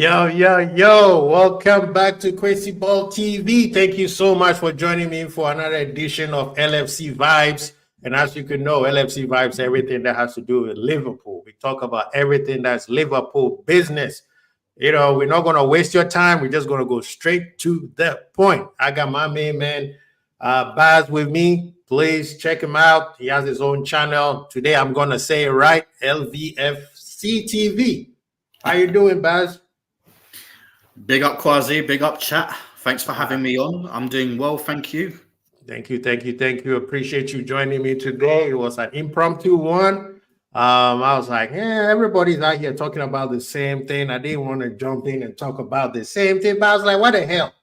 Yo, yo, yo, welcome back to Crazy Ball TV. Thank you so much for joining me for another edition of LFC Vibes. And as you can know, LFC Vibes, everything that has to do with Liverpool. We talk about everything that's Liverpool business. You know, we're not going to waste your time. We're just going to go straight to the point. I got my main man, Baz, with me. Please check him out. He has his own channel. Today, I'm going to say it right, LVFC TV. How you doing, Baz? Big up, Quasi. Big up, chat. Thanks for having me on. I'm doing well, thank you. Thank you. Appreciate you joining me today. It was an impromptu one. I was like, everybody's out here talking about the same thing. I didn't want to jump in and talk about the same thing, but I was like, what the hell?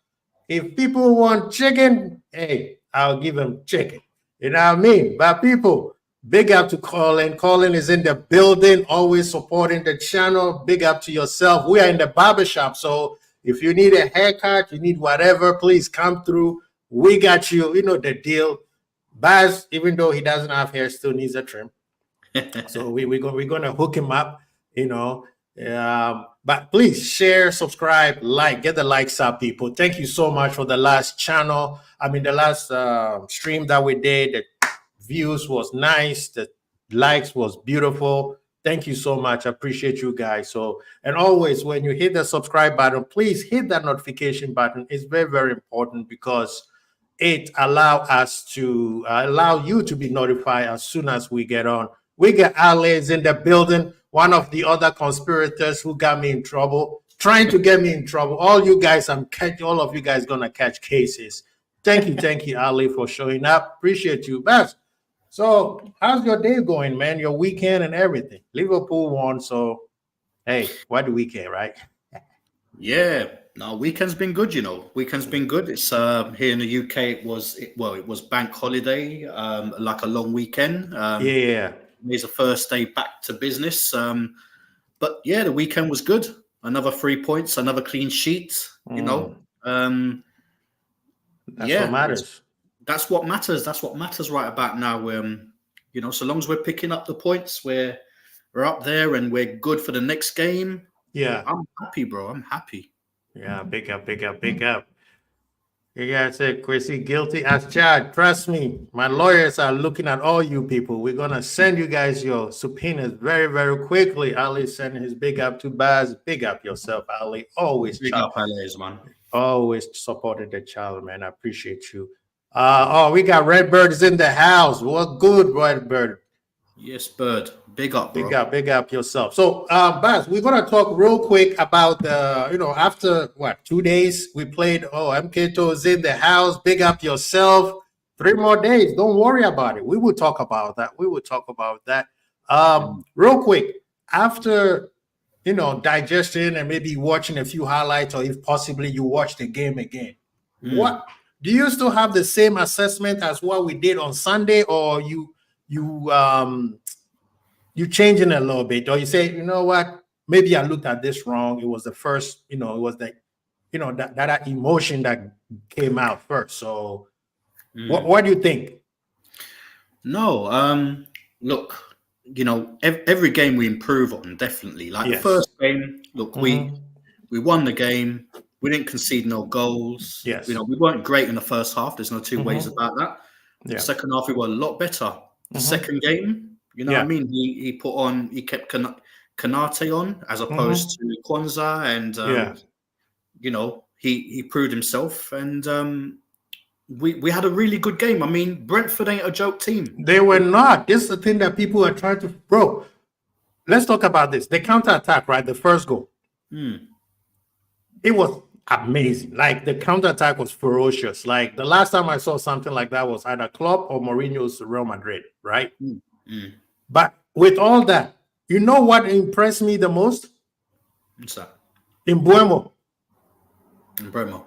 If people want chicken, hey, I'll give them chicken. You know what I mean? But people, big up to Colin. Colin is in the building, always supporting the channel. Big up to yourself. We are in the barbershop, so if you need a haircut, you need whatever, please come through. We got you. You know the deal. Baz, even though he doesn't have hair, still needs a trim. So we're going to hook him up, you know. But please share, subscribe, like, get the likes up, people. Thank you so much for the last channel. The last stream that we did. The views was nice. The likes was beautiful. Thank you so much. I appreciate you guys. So, and always when you hit the subscribe button, please hit that notification button. It's very, very important because it allow you to be notified as soon as we get on. We got Alex in the building, one of the other conspirators who got me in trouble, trying to get me in trouble. All of you guys gonna catch cases. Thank you, Ali, for showing up. Appreciate you, Best. So, how's your day going, man? Your weekend and everything. Liverpool won, so hey, what the weekend, right? Yeah, no, weekend's been good. You know, weekend's been good. It's here in the UK. It was bank holiday, like a long weekend. Yeah, it's the first day back to business. But yeah, the weekend was good. Another 3 points, another clean sheet. You know, that's what matters. That's what matters. That's what matters right about now. You know, so long as we're picking up the points, we're up there and we're good for the next game. Yeah, I'm happy, bro. I'm happy. Yeah, big up. You guys said, Chrissy, guilty as charged. Trust me, my lawyers are looking at all you people. We're gonna send you guys your subpoenas very, very quickly. Ali sending his big up to Baz. Big up yourself, Ali. Always big up, Ali's, man. Always supported the child, man. I appreciate you. We got Redbird in the house. What good, Redbird? Yes, Bird. Big up, bro. Big up yourself. So, Baz, we're gonna talk real quick about after 2 days we played. MK2 is in the house. Big up yourself. 3 more days. Don't worry about it. We will talk about that. Real quick, after digesting and maybe watching a few highlights, or if possibly you watch the game again, what do you still have the same assessment as what we did on Sunday, or you changing a little bit, or you say, you know what, maybe I looked at this wrong. It was the first, it was that emotion that came out first. So what do you think? No, look, every game we improve on, definitely. Like the first game, look, we won the game. We didn't concede no goals. Yes. We weren't great in the first half. There's no two ways about that. Yeah. The second half, we were a lot better. The second game, what I mean? He kept Kanate on as opposed to Kwanzaa, and he proved himself, and we had a really good game. I mean, Brentford ain't a joke team. They were not. This is the thing that people are trying to, bro. Let's talk about this. The counter-attack, right? The first goal. It was amazing. Like, the counter-attack was ferocious. Like, the last time I saw something like that was either Klopp or Mourinho's Real Madrid, right? But with all that, you know what impressed me the most? What's that? In Mbeumo. Mbeumo.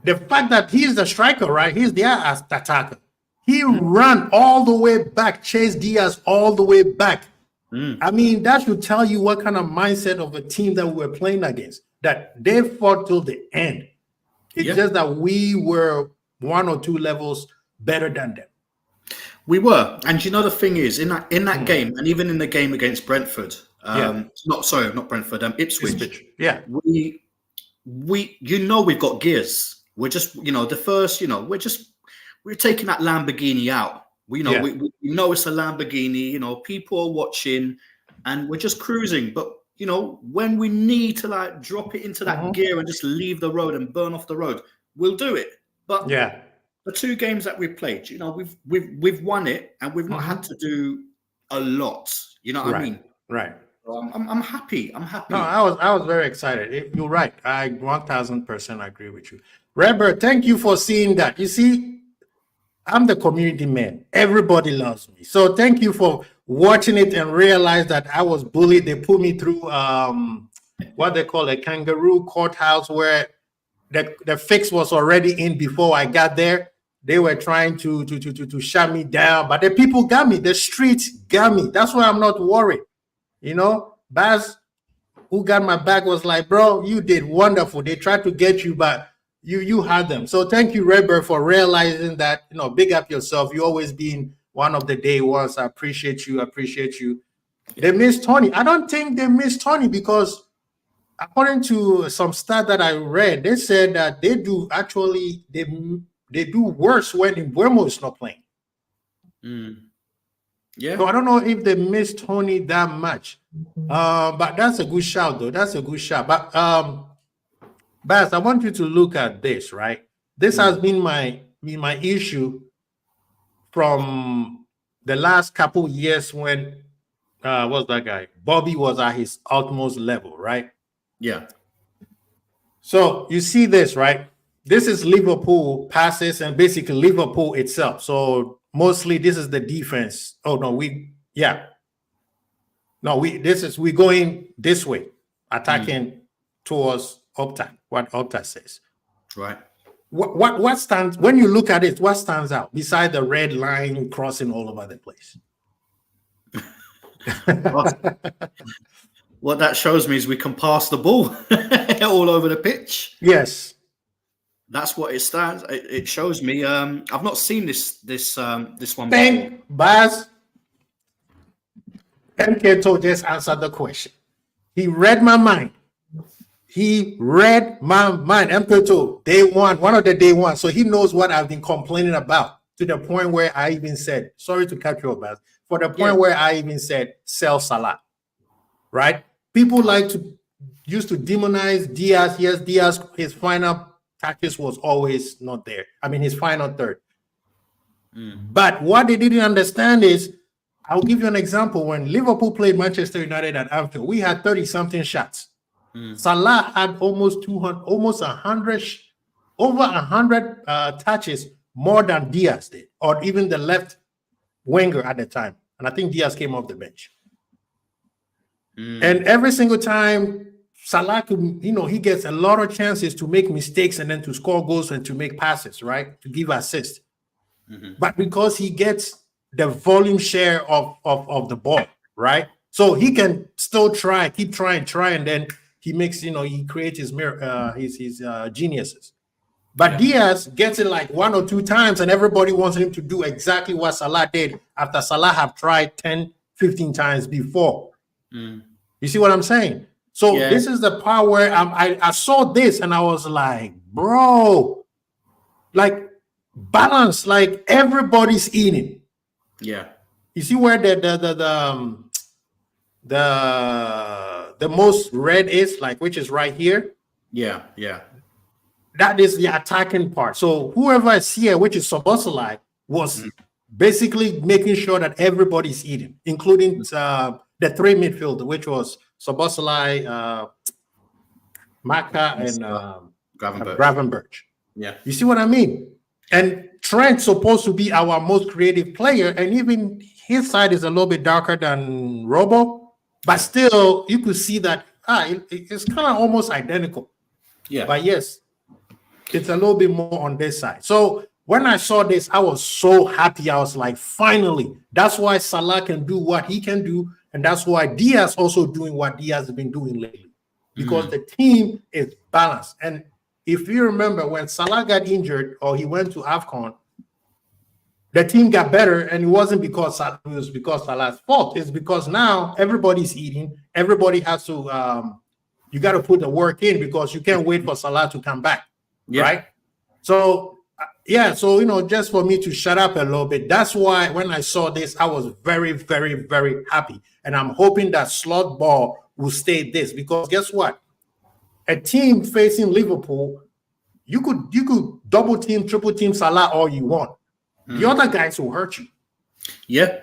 The fact that he's the striker, right? He's the attacker. He ran all the way back, chased Diaz all the way back. I mean, that should tell you what kind of mindset of a team that we're playing against. That they fought till the end. It's just that we were 1 or 2 levels better than them. We were, and the thing is, in that game, and even in the game against Brentford, not Brentford, Ipswich. Yeah, we've got gears. We're just, the first, we're taking that Lamborghini out. We know we know it's a Lamborghini. People are watching, and we're just cruising. But when we need to like drop it into that gear and just leave the road and burn off the road, we'll do it. But the 2 games that we've played, we've won it, and we've not had to do a lot. You know what I mean? Right. So I'm happy. I'm happy. No, I was very excited. You're right. I 1000% agree with you. Robert, thank you for seeing that. You see, I'm the community man. Everybody loves me. So thank you for watching it and realize that I was bullied. They put me through what they call a kangaroo courthouse, where the fix was already in before I got there. They were trying to shut me down, but the people got me. The streets got me. That's why I'm not worried. Baz, who got my back, was like, bro, you did wonderful. They tried to get you, but you had them. So thank you, Redbird, for realizing that, big up yourself. You always been one of the day ones. I appreciate you. They missed Tony. I don't think they missed Tony, because according to some stat that I read, they said that they do worse when Mbeumo is not playing. Yeah. So I don't know if they missed Tony that much. But that's a good shout, though. That's a good shout. But Baz, I want you to look at this, right? This has been my issue from the last couple years when what's that guy? Bobby was at his utmost level, right? Yeah. So you see this, right? This is Liverpool passes and basically Liverpool itself. So mostly this is the defense. Oh no, we're going this way, attacking towards Opta, what Opta says. Right. What stands, when you look at it, what stands out beside the red line crossing all over the place? What that shows me is we can pass the ball all over the pitch. Yes. That's what it stands. It shows me. I've not seen this one before. Baz, MK just answered the question. He read my mind. MK2, day one of the day one. So he knows what I've been complaining about, to the point where I even said, sorry to cut you off, Baz, for the point where I even said, sell Salah. Right? People used to demonize Diaz. Yes, Diaz, his final tactics was always not there. I mean, his final third. But what they didn't understand is, I'll give you an example. When Liverpool played Manchester United at Anfield, we had 30-something shots. Salah had almost 100 touches more than Diaz did, or even the left winger at the time. And I think Diaz came off the bench. And every single time Salah could, he gets a lot of chances to make mistakes and then to score goals and to make passes, right? To give assists. But because he gets the volume share of the ball, right? So he can still keep trying, and then he makes, he creates his geniuses. But Diaz gets it like 1 or 2 times, and everybody wants him to do exactly what Salah did after Salah have tried 10, 15 times before. You see what I'm saying? So this is the part where I saw this and I was like, bro, like balance, like everybody's eating. Yeah. You see where the most red is, like, which is right here. Yeah. That is the attacking part. So whoever is here, which is Szoboszlai, was basically making sure that everybody's eating, including the 3 midfield, which was Szoboszlai, Maka, and Gravenberch. Yeah. You see what I mean? And Trent's supposed to be our most creative player, and even his side is a little bit darker than Robo, but still you could see that it's kind of almost identical. Yeah. But yes, it's a little bit more on this side. So when I saw this, I was so happy. I was like, finally, that's why Salah can do what he can do, and that's why Diaz also doing what Diaz has been doing lately, because the team is balanced. And if you remember, when Salah got injured or he went to AFCON, the team got better, and it wasn't because Salah's fault. It's because now everybody's eating. Everybody has to you got to put the work in because you can't wait for Salah to come back, right? So, so, just for me to shut up a little bit, that's why when I saw this, I was very, very, very happy. And I'm hoping that slot ball will stay this because guess what? A team facing Liverpool, you could double team, triple team Salah all you want. The other guys will hurt you. Yeah.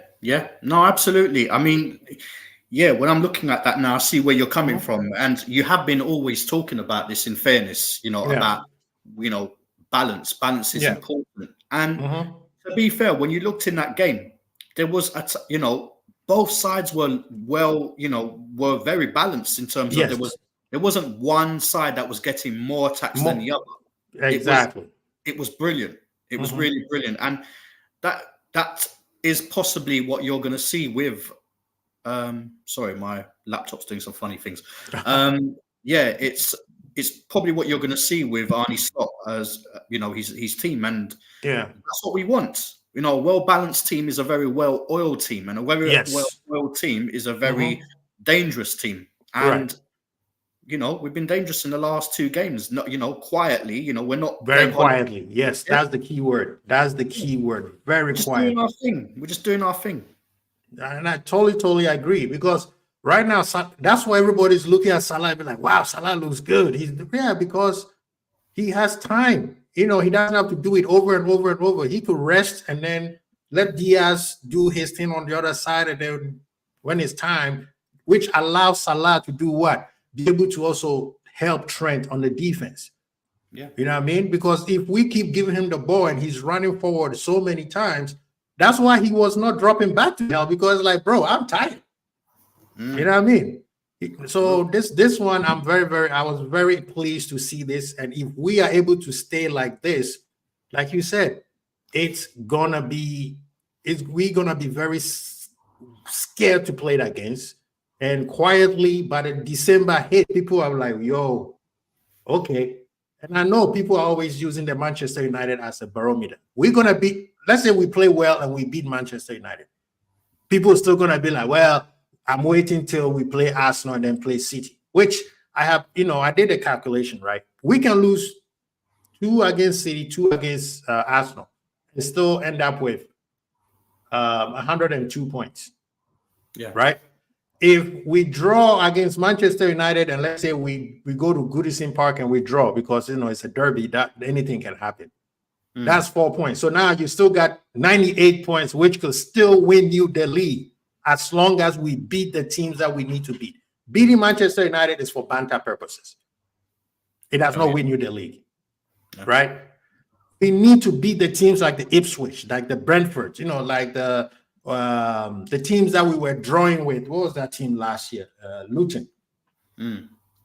No, absolutely. I mean, when I'm looking at that now, I see where you're coming from. And you have been always talking about this in fairness, about, balance. Balance is important. And to be fair, when you looked in that game, there was, both sides were were very balanced in terms of there wasn't one side that was getting more attacks than the other. Exactly. It was brilliant. It was really brilliant. And that is possibly what you're going to see with sorry, my laptop's doing some funny things. It's probably what you're going to see with Arne Slot as his team, and that's what we want. A well-balanced team is a very well-oiled team, and a very well-oiled team is a very dangerous team. And we've been dangerous in the last 2 games. Not quietly. We're not very quietly. Yes, that's the key word. That's the key word. Very quiet. Doing our thing. We're just doing our thing. And I totally agree because right now that's why everybody's looking at Salah and be like, "Wow, Salah looks good." Because he has time. He doesn't have to do it over and over and over. He could rest and then let Diaz do his thing on the other side, and then when it's time, which allows Salah to do what? Be able to also help Trent on the defense. Yeah. You know what I mean? Because if we keep giving him the ball and he's running forward so many times, that's why he was not dropping back to hell, because like, bro, I'm tired. You know what I mean? So this one, I was very pleased to see this. And if we are able to stay like this, like you said, we're gonna be very scared to play it against. And quietly, by the December hit, people are like, yo, okay. And I know people are always using the Manchester United as a barometer. We're going to beat, let's say we play well and we beat Manchester United. People are still going to be like, well, I'm waiting till we play Arsenal and then play City, which I have, I did a calculation, right? We can lose 2 against City, 2 against Arsenal, and still end up with 102 points. Yeah. Right? If we draw against Manchester United and let's say we go to Goodison Park and we draw because, it's a derby, that anything can happen. That's 4 points. So now you still got 98 points, which could still win you the league as long as we beat the teams that we need to beat. Beating Manchester United is for banter purposes. It does not win you the league, right? We need to beat the teams like the Ipswich, like the Brentford, like the teams that we were drawing with. What was that team last year? Luton.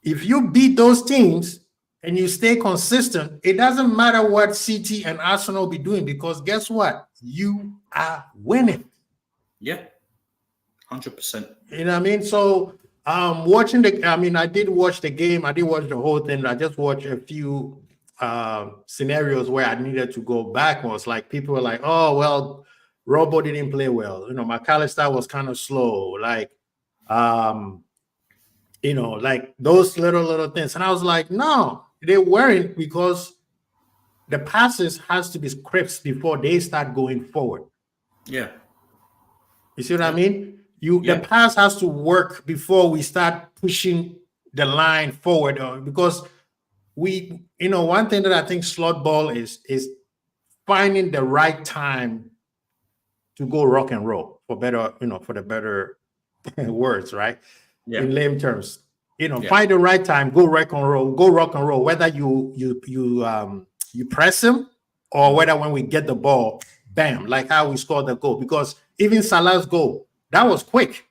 If you beat those teams and you stay consistent, it doesn't matter what City and Arsenal be doing, because guess what? You are winning. Yeah, 100%. You know what I mean? So I did watch the game. I didn't watch the whole thing. I just watched a few scenarios where I needed to go back. It was like people were like, oh, well, Robo didn't play well. McAllister was kind of slow. Like, like those little things. And I was like, no, they weren't, because the passes has to be crisp before they start going forward. Yeah. You see what I mean? The pass has to work before we start pushing the line forward, because one thing that I think slot ball is finding the right time to go rock and roll, for the better words, right? Yeah. In lame terms, find the right time, go rock and roll, whether you press him or whether when we get the ball, bam, like how we scored the goal. Because even Salah's goal, that was quick.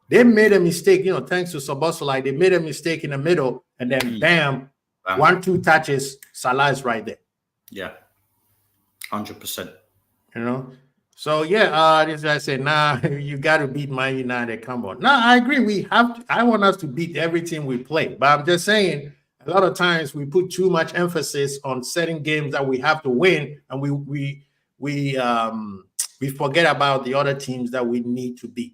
They made a mistake, thanks to Szoboszlai, they made a mistake in the middle, and then bam, 1-2 touches, Salah is right there. Yeah, 100%. So this guy said, nah, you got to beat Man United. Come on. No, I agree. I want us to beat every team we play, but I'm just saying, a lot of times we put too much emphasis on certain games that we have to win, and we forget about the other teams that we need to beat.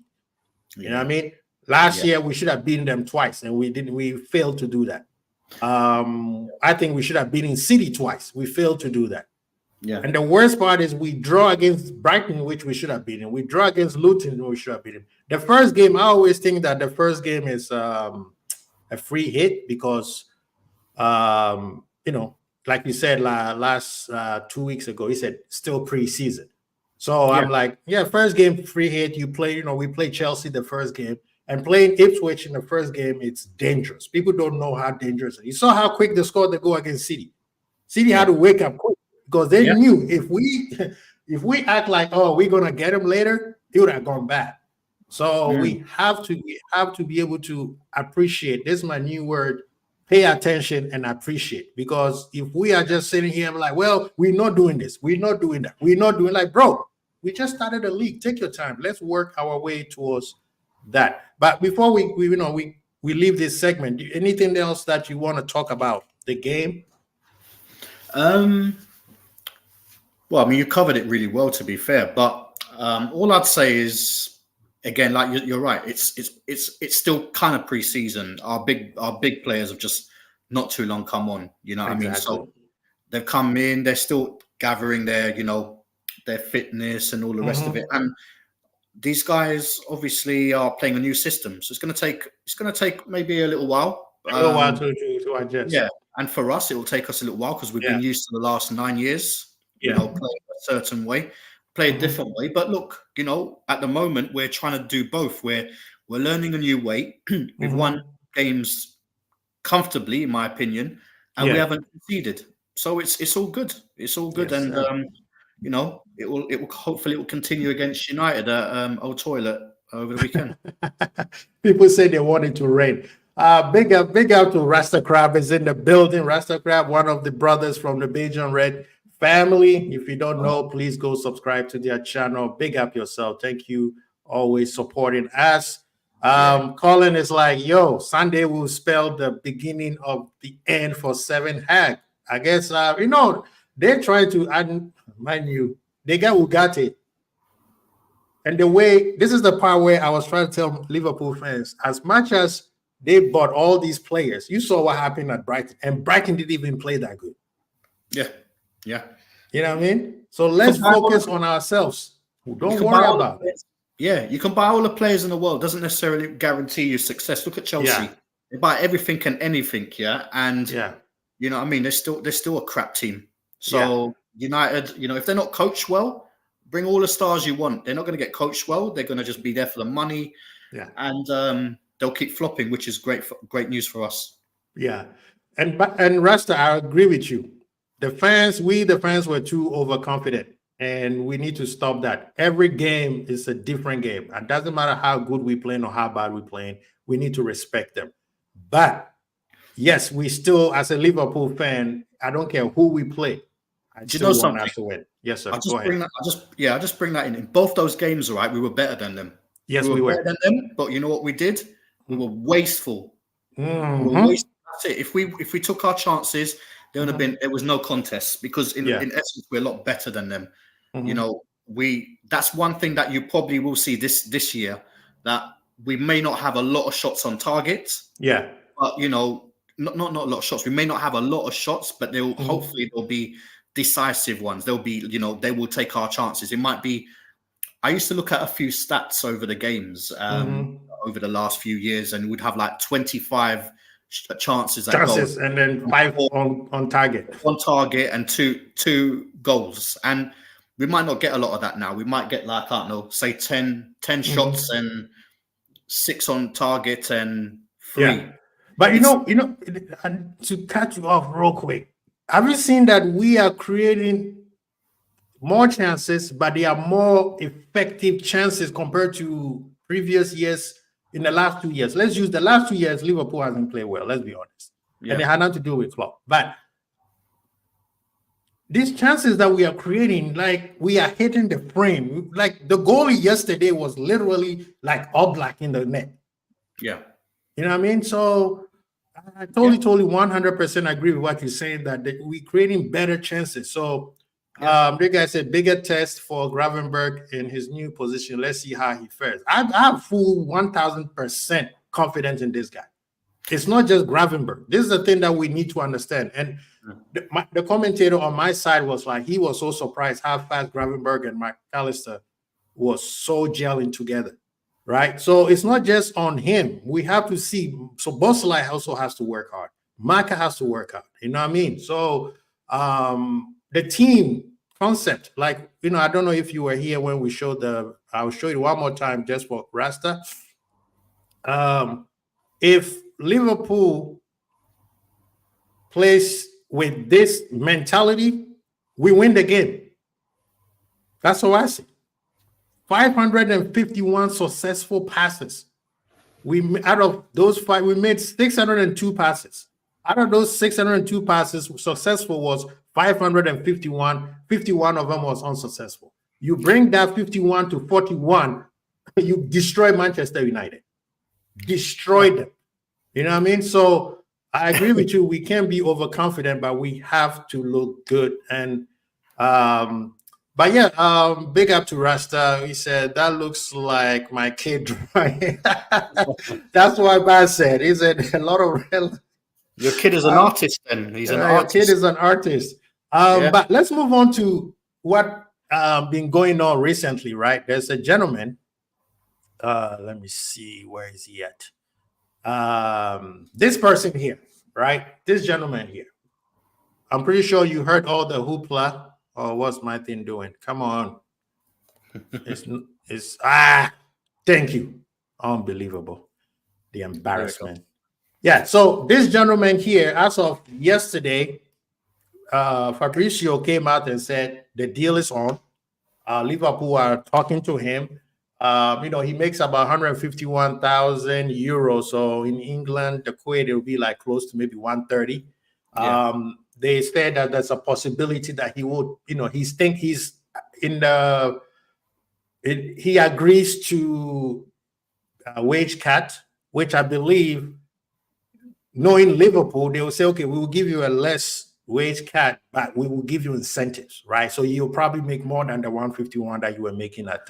You know what I mean? Last year we should have beaten them twice, and we didn't. We failed to do that. I think we should have beaten City twice. We failed to do that. Yeah. And the worst part is we draw against Brighton, which we should have beaten. We draw against Luton, we should have beaten. The first game, I always think that the first game is a free hit because, you know, like you said last 2 weeks ago, he said still preseason. So I'm like, yeah, first game free hit. You play, you know, we play Chelsea the first game, and playing Ipswich in the first game, it's dangerous. People don't know how dangerous it is. You saw how quick they scored the goal against City. City had to wake up quick because they knew if we act like, oh, we're gonna get him later, it would have gone bad. So we have to be able to appreciate. This is my new word: pay attention and appreciate. Because if we are just sitting here like, well, we're not doing this, we're not doing that, we're not doing, like, bro, we just started a league. Take your time. Let's work our way towards that. But before we leave this segment, anything else that you want to talk about the game? Well, I mean, you covered it really well, to be fair. But all I'd say is, again, like you're right. It's still kind of pre-season. Our big players have just not too long come on. You know what I mean? So they've come in. They're still gathering their, you know, their fitness and all the rest of it. And these guys obviously are playing a new system, so it's going to take maybe a little while. To adjust. Yeah, and for us, it will take us a little while because we've been used to the last 9 years. You know, playing a certain way, play a different way. But look, you know, at the moment we're trying to do both. We're learning a new way. We've won games comfortably, in my opinion, and we haven't conceded. So it's all good. It's all good, and you know, it will hopefully it will continue against United at Old Toilet over the weekend. People say they want it to rain. Big up to Rasta Crab is in the building. Rasta Crab, one of the brothers from the Bajan Red family. If you don't know, please go subscribe to their channel. Big up yourself. Thank you, always supporting us. Colin is like, yo, Sunday will spell the beginning of the end for 7 Hag. I guess you know, they're trying to, and mind you, they got Ugarte. And the way, this is the part where I was trying to tell Liverpool fans, as much as they bought all these players, you saw what happened at Brighton, and Brighton didn't even play that good. Yeah. You know what I mean? So let's focus on ourselves. Don't worry about it. Yeah, you can buy all the players in the world. Doesn't necessarily guarantee you success. Look at Chelsea. They buy everything and anything, and you know what I mean? They're still a crap team. So United, you know, if they're not coached well, bring all the stars you want. They're not going to get coached well. They're going to just be there for the money. And they'll keep flopping, which is great news for us. Yeah. And Rasta, I agree with you. The fans were too overconfident, and we need to stop that. Every game is a different game. It doesn't matter how good we playing or how bad we playing. We need to respect them. But yes, we still, as a Liverpool fan, I don't care who we play. I still want us to win. Yes, sir. Go ahead. I just bring that in. In both those games, right, we were better than them. Yes, we were better than them. But you know what we did? We were wasteful. We were wasteful. That's it. If we took our chances, there was no contest, because in essence we're a lot better than them. You know, that's one thing that you probably will see this year, that we may not have a lot of shots on target. Yeah. But you know, not a lot of shots. We may not have a lot of shots, but hopefully there'll be decisive ones. There'll be, you know, they will take our chances. It might be. I used to look at a few stats over the games over the last few years, and we'd have like 25 chances at goals, and then 5 on target. On target and two goals. And we might not get a lot of that now. We might get, like, I don't know, say 10 shots and 6 on target and 3. Yeah. But you know, and to cut you off real quick, have you seen that we are creating more chances, but they are more effective chances compared to previous years? In the last 2 years, let's use the last 2 years, Liverpool hasn't played well. Let's be honest. And it had nothing to do with Klopp. But these chances that we are creating, like, we are hitting the frame. Like, the goalie yesterday was literally like Oblak in the net. Yeah. You know what I mean? So I totally 100% agree with what you're saying, that we're creating better chances. So The guy said bigger test for Gravenberg in his new position. Let's see how he fares. I have full 1000% confidence in this guy. It's not just Gravenberg. This is the thing that we need to understand. And the commentator on my side was like, he was so surprised how fast Gravenberg and McAllister was so gelling together, right? So it's not just on him. We have to see. So Bosley also has to work hard. Maka has to work hard. You know what I mean? So the team concept, like, I don't know if you were here when we showed I'll show you one more time just for Rasta. If Liverpool plays with this mentality, we win the game. That's how I see. 551 successful passes. Out of those 5, we made 602 passes. Out of those 602 passes, successful was 551. 51 of them was unsuccessful. You bring that 51 to 41, you destroy Manchester United. Destroy them. You know what I mean? So I agree with you. We can't be overconfident, but we have to look good. And but yeah, big up to Rasta. He said that looks like my kid drawing. That's what Baz said. He said a lot of your kid is an artist. Then he's an artist. Your kid is an artist. But let's move on to what been going on recently. Right? There's a gentleman. Let me see, where is he at? This person here, right? This gentleman here. I'm pretty sure you heard all the hoopla. Oh, what's my thing doing? Come on. Thank you. Unbelievable. The embarrassment. Yeah, so this gentleman here, as of yesterday, Fabrizio came out and said the deal is on. Liverpool are talking to him. He makes about 151,000 euros. So in England, the Kuwait, it will be like close to maybe 130. They said that there's a possibility that he would, he agrees to a wage cut, which I believe, knowing Liverpool, they will say, okay, we will give you a less wage cut, but we will give you incentives, right? So you'll probably make more than the 151 that you were making at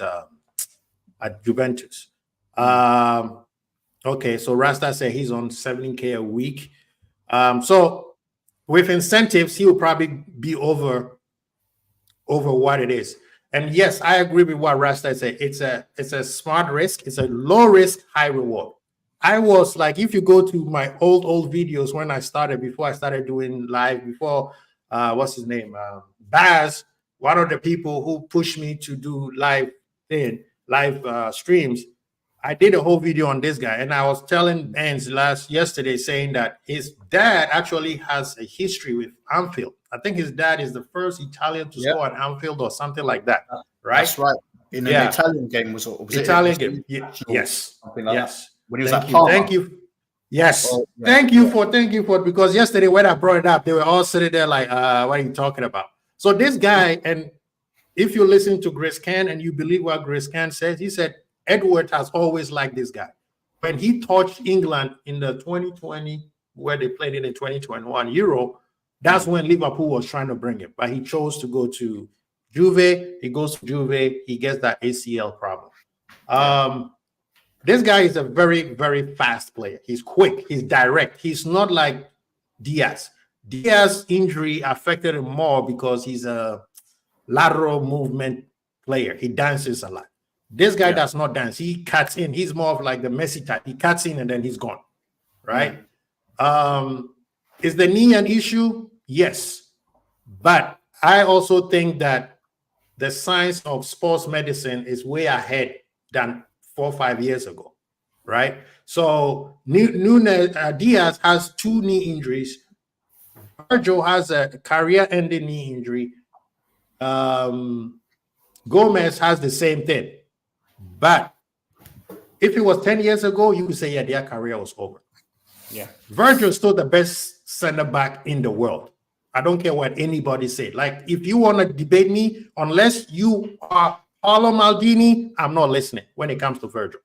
Juventus. Okay, so Rasta said he's on 70K a week. So with incentives, he will probably be over what it is. And yes, I agree with what Rasta said. It's a smart risk. It's a low risk, high reward. I was like, if you go to my old videos when before I started doing live, before what's his name? Baz, one of the people who pushed me to do live streams. I did a whole video on this guy, and I was telling Benz yesterday saying that his dad actually has a history with Anfield. I think his dad is the first Italian to score at Anfield or something like that, right? That's right. In an Italian game, was Italian game? Yes. Something like that. When he was Thank you. Yes. Oh, yeah. Thank you for because yesterday when I brought it up, they were all sitting there like, what are you talking about? So this guy, and if you listen to Grace Can and you believe what Grace Can says, he said Edward has always liked this guy. When he touched England in the 2020, where they played in the 2021 Euro, that's when Liverpool was trying to bring him. But he chose to go to Juve. He goes to Juve. He gets that ACL problem. This guy is a very, very fast player. He's quick. He's direct. He's not like Diaz. Diaz's injury affected him more because he's a lateral movement player. He dances a lot. This guy does not dance. He cuts in. He's more of like the Messi type. He cuts in and then he's gone, right? Is the knee an issue? Yes. But I also think that the science of sports medicine is way ahead than 4 or 5 years ago, right? So Diaz has 2 knee injuries. Virgil has a career-ending knee injury. Gomez has the same thing. But if it was 10 years ago, you could say, yeah, their career was over. Yeah. Virgil is still the best center back in the world. I don't care what anybody said. Like, if you want to debate me, unless you are Paolo Maldini, I'm not listening when it comes to Virgil.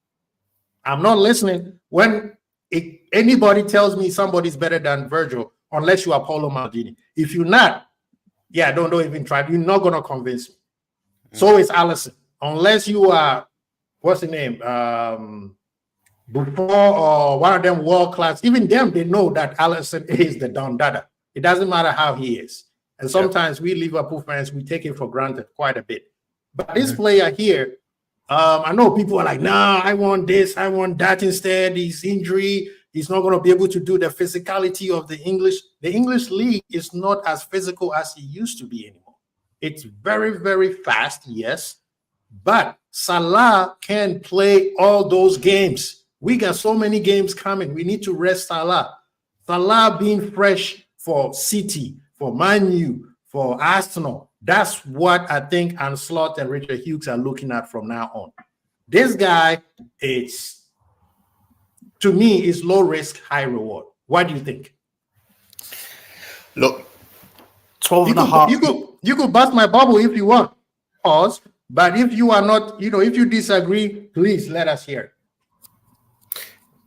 I'm not listening when anybody tells me somebody's better than Virgil, unless you are Paolo Maldini. If you're not, Yeah, don't even try. You're not gonna convince me. So is Alisson. Unless you are, what's the name? Buffon or one of them world class. Even them, they know that Alisson is the Don Dada. It doesn't matter how he is. And sometimes we Liverpool fans, we take it for granted quite a bit. But this player here, I know people are like, nah, I want this, I want that instead. He's injury. He's not going to be able to do the physicality of the English. The English league is not as physical as it used to be anymore. It's very, very fast, yes. But Salah can play all those games. We got so many games coming. We need to rest Salah. Salah being fresh for City, for Man U, for Arsenal. That's what I think Anslot and Richard Hughes are looking at from now on. This guy is, to me, is low risk, high reward. What do you think? Look, 12 and a half. You could bust my bubble if you want. Pause. But if you are not, if you disagree, please let us hear.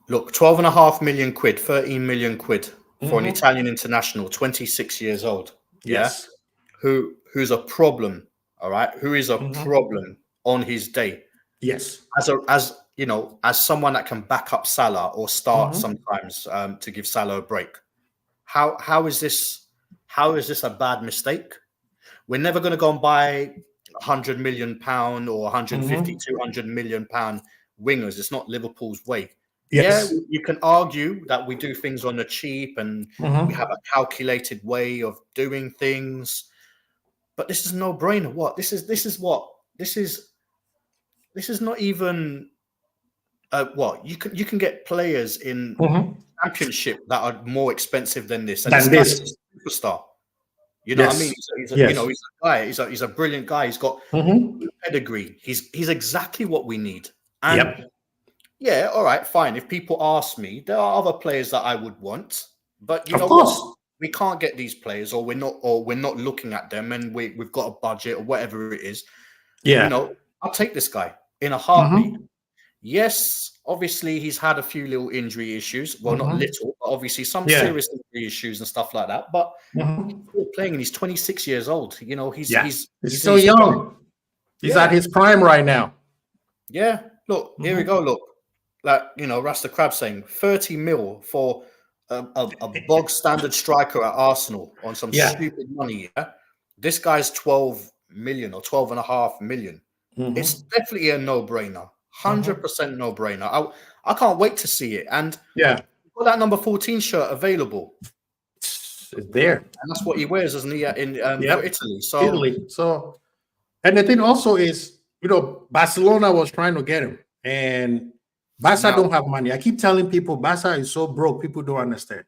Look, 12.5 million quid, 13 million quid for an Italian international, 26 years old. Yes. Yeah? Who's a problem, all right? Who is a problem on his day. Yes. As someone that can back up Salah or start sometimes to give Salah a break. How is this a bad mistake? We're never going to go and buy £100 million or 150, 200 million pound wingers. It's not Liverpool's way. Yes. Yeah, you can argue that we do things on the cheap and we have a calculated way of doing things, but this is no brainer. What this is not even what you can get players in Championship that are more expensive than this. And this is a superstar. You know what I mean? He's a guy. He's a brilliant guy. He's got pedigree. He's exactly what we need. And yeah, all right, fine. If people ask me, there are other players that I would want, but you know what? We can't get these players, or we're not looking at them, and we've got a budget or whatever it is. Yeah, I'll take this guy in a heartbeat. Yes, obviously he's had a few little injury issues. Well, not little, but obviously some serious injury issues and stuff like that. But he's still playing, and he's 26 years old. He's so young. He's at his prime right now. Yeah. Look, here we go. Look. Like, Rasta Crab saying 30 mil for a bog standard striker at Arsenal on some stupid money. Yeah, this guy's 12 million or 12.5 million. It's definitely a no-brainer, 100% no-brainer. I can't wait to see it. And got that number 14 shirt available. It's there, and that's what he wears, isn't he? In for Italy. So, and the thing also is, Barcelona was trying to get him, and Barca don't have money. I keep telling people Barca is so broke, people don't understand.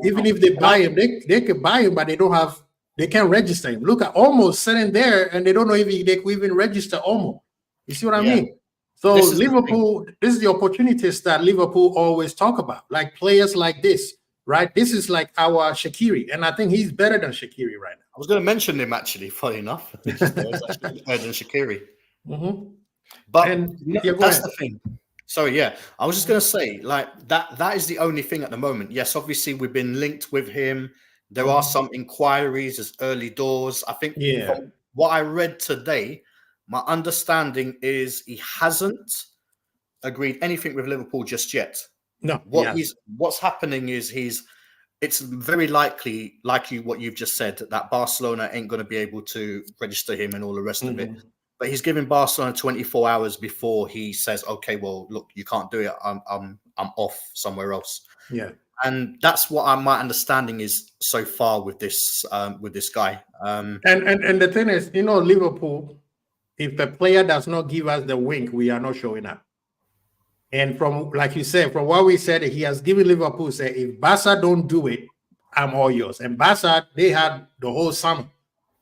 Even if they buy him, they can buy him, but they can't register him. Look at Olmo sitting there, and they don't know if they could even register Olmo. You see what I mean? So Liverpool, this is the opportunities that Liverpool always talk about, like players like this, right? This is like our Shaqiri, and I think he's better than Shaqiri right now. I was going to mention him actually, funny enough. He's better than Shaqiri. But that's the thing. So I was just going to say, like, that is the only thing at the moment. Yes, obviously we've been linked with him. There are some inquiries as early doors. I think from what I read today, my understanding is he hasn't agreed anything with Liverpool just yet. No. What's happening is it's very likely, what you've just said, that Barcelona ain't going to be able to register him and all the rest of it. But he's giving Barcelona 24 hours before he says, "Okay, well, look, you can't do it. I'm off somewhere else." Yeah, and that's what my understanding is so far with this guy. And the thing is, Liverpool, if a player does not give us the wink, we are not showing up. And from, like you said, from what we said, he has given Liverpool, say, if Barca don't do it, I'm all yours. And Barca, they had the whole summer.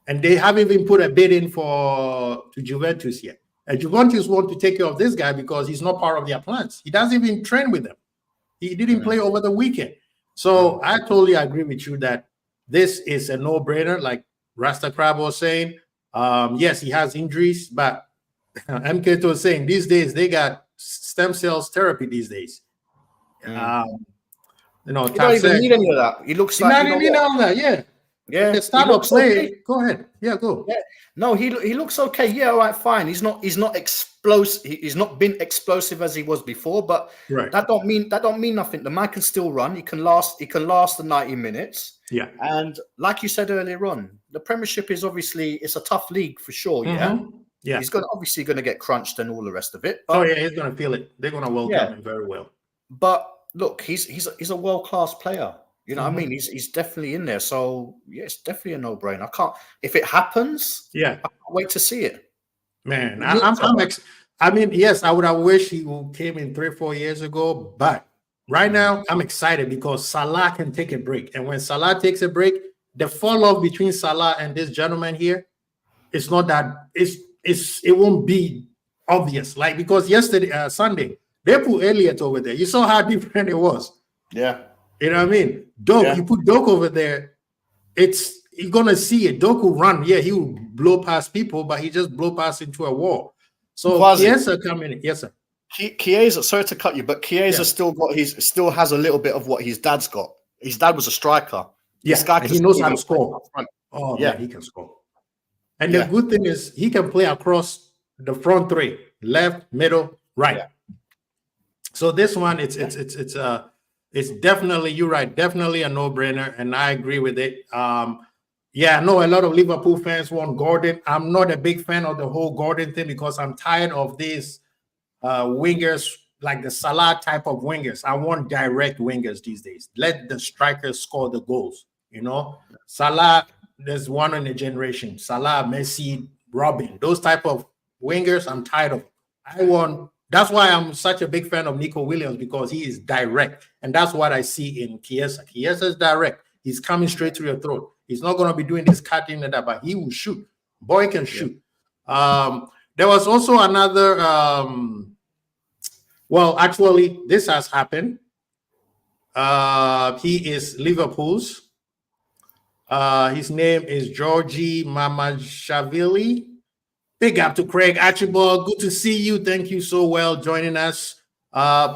And they haven't even put a bid in to Juventus yet. And Juventus want to take care of this guy because he's not part of their plans. He doesn't even train with them. He didn't play over the weekend. So I totally agree with you that this is a no-brainer, like Rasta Crab was saying. Yes, he has injuries, but MK was saying these days they got stem cells therapy these days. You don't even need any of that. He looks like all that, Yeah, the start of play. Okay. Go ahead. Yeah, go. Yeah. No, he looks okay. Yeah, all right, fine. He's not explosive. He's not been explosive as he was before, but that don't mean nothing. The man can still run. He can last the 90 minutes. Yeah. And like you said earlier on, the Premiership is obviously it's a tough league for sure. Yeah. Yeah. He's obviously gonna get crunched and all the rest of it. But, he's gonna feel it. They're gonna welcome him very well. But look, he's a world-class player. You know what I mean? He's definitely in there. So yeah, it's definitely a no-brainer. If it happens, I can't wait to see it. Man, I mean, yes, I would have wished he came in 3-4 years ago, but right now I'm excited because Salah can take a break. And when Salah takes a break, the fall off between Salah and this gentleman here, it's not that it won't be obvious. Like because yesterday, Sunday, they put Elliott over there. You saw how different it was. Yeah. You know what I mean? You put Doak over there, you're gonna see it. Doak will run. Yeah, he will blow past people, but he just blow past into a wall. So Chiesa coming in. Yes, sir. Chiesa, sorry to cut you, but Chiesa still has a little bit of what his dad's got. His dad was a striker. Yes, he knows how to score. Oh yeah, he can score. And the good thing is he can play across the front three: left, middle, right. Yeah. So this one, it's definitely, you're right, definitely a no-brainer, and I agree with it. I know a lot of Liverpool fans want Gordon. I'm not a big fan of the whole Gordon thing because I'm tired of these wingers, like the Salah type of wingers. I want direct wingers these days. Let the strikers score the goals. You know, Salah, there's one in a generation. Salah, Messi, Robin, those type of wingers, I'm tired of. That's why I'm such a big fan of Nico Williams, because he is direct. And that's what I see in Chiesa. Chiesa is direct. He's coming straight to your throat. He's not going to be doing this cutting and that, but he will shoot. Boy can shoot. There was also another, actually, this has happened. He is Liverpool's. His name is Georgie Mamardashvili. Big up to Craig Archibald. Good to see you. Thank you so well joining us.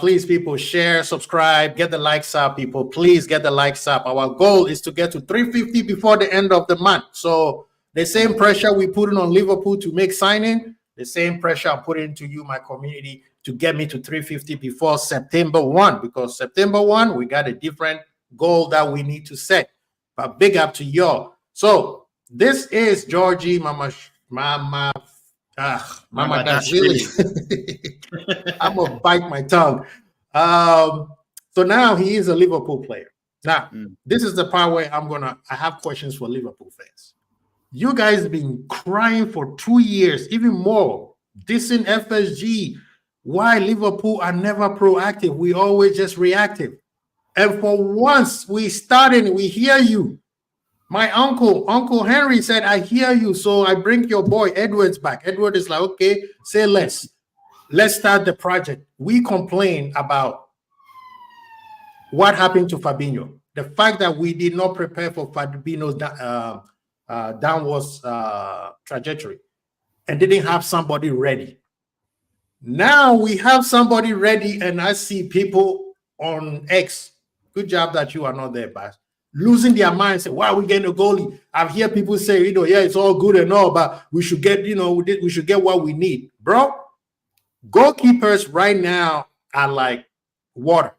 Please, people, share, subscribe, get the likes up, people. Please get the likes up. Our goal is to get to 350 before the end of the month. So the same pressure we put on Liverpool to make signing, the same pressure I'm putting into you, my community, to get me to 350 before September 1, because September 1, we got a different goal that we need to set. But big up to y'all. So this is Georgie Mamardashvili. I'm gonna bite my tongue. So now he is a Liverpool player. Now, this is the part where I have questions for Liverpool fans. You guys have been crying for 2 years, even more, dissing FSG. Why Liverpool are never proactive? We always just reactive. And for once, we started, we hear you. My Uncle Henry said, I hear you, so I bring your boy Edwards back. Edward is like, okay, say less. Let's start the project. We complain about what happened to Fabinho. The fact that we did not prepare for Fabinho's downwards trajectory and didn't have somebody ready. Now we have somebody ready, and I see people on X. Good job that you are not there, Bas. Losing their mind, say, why are we getting a goalie? I've heard people say, yeah, it's all good and all, but we should get, we should get what we need. Bro, goalkeepers right now are like water.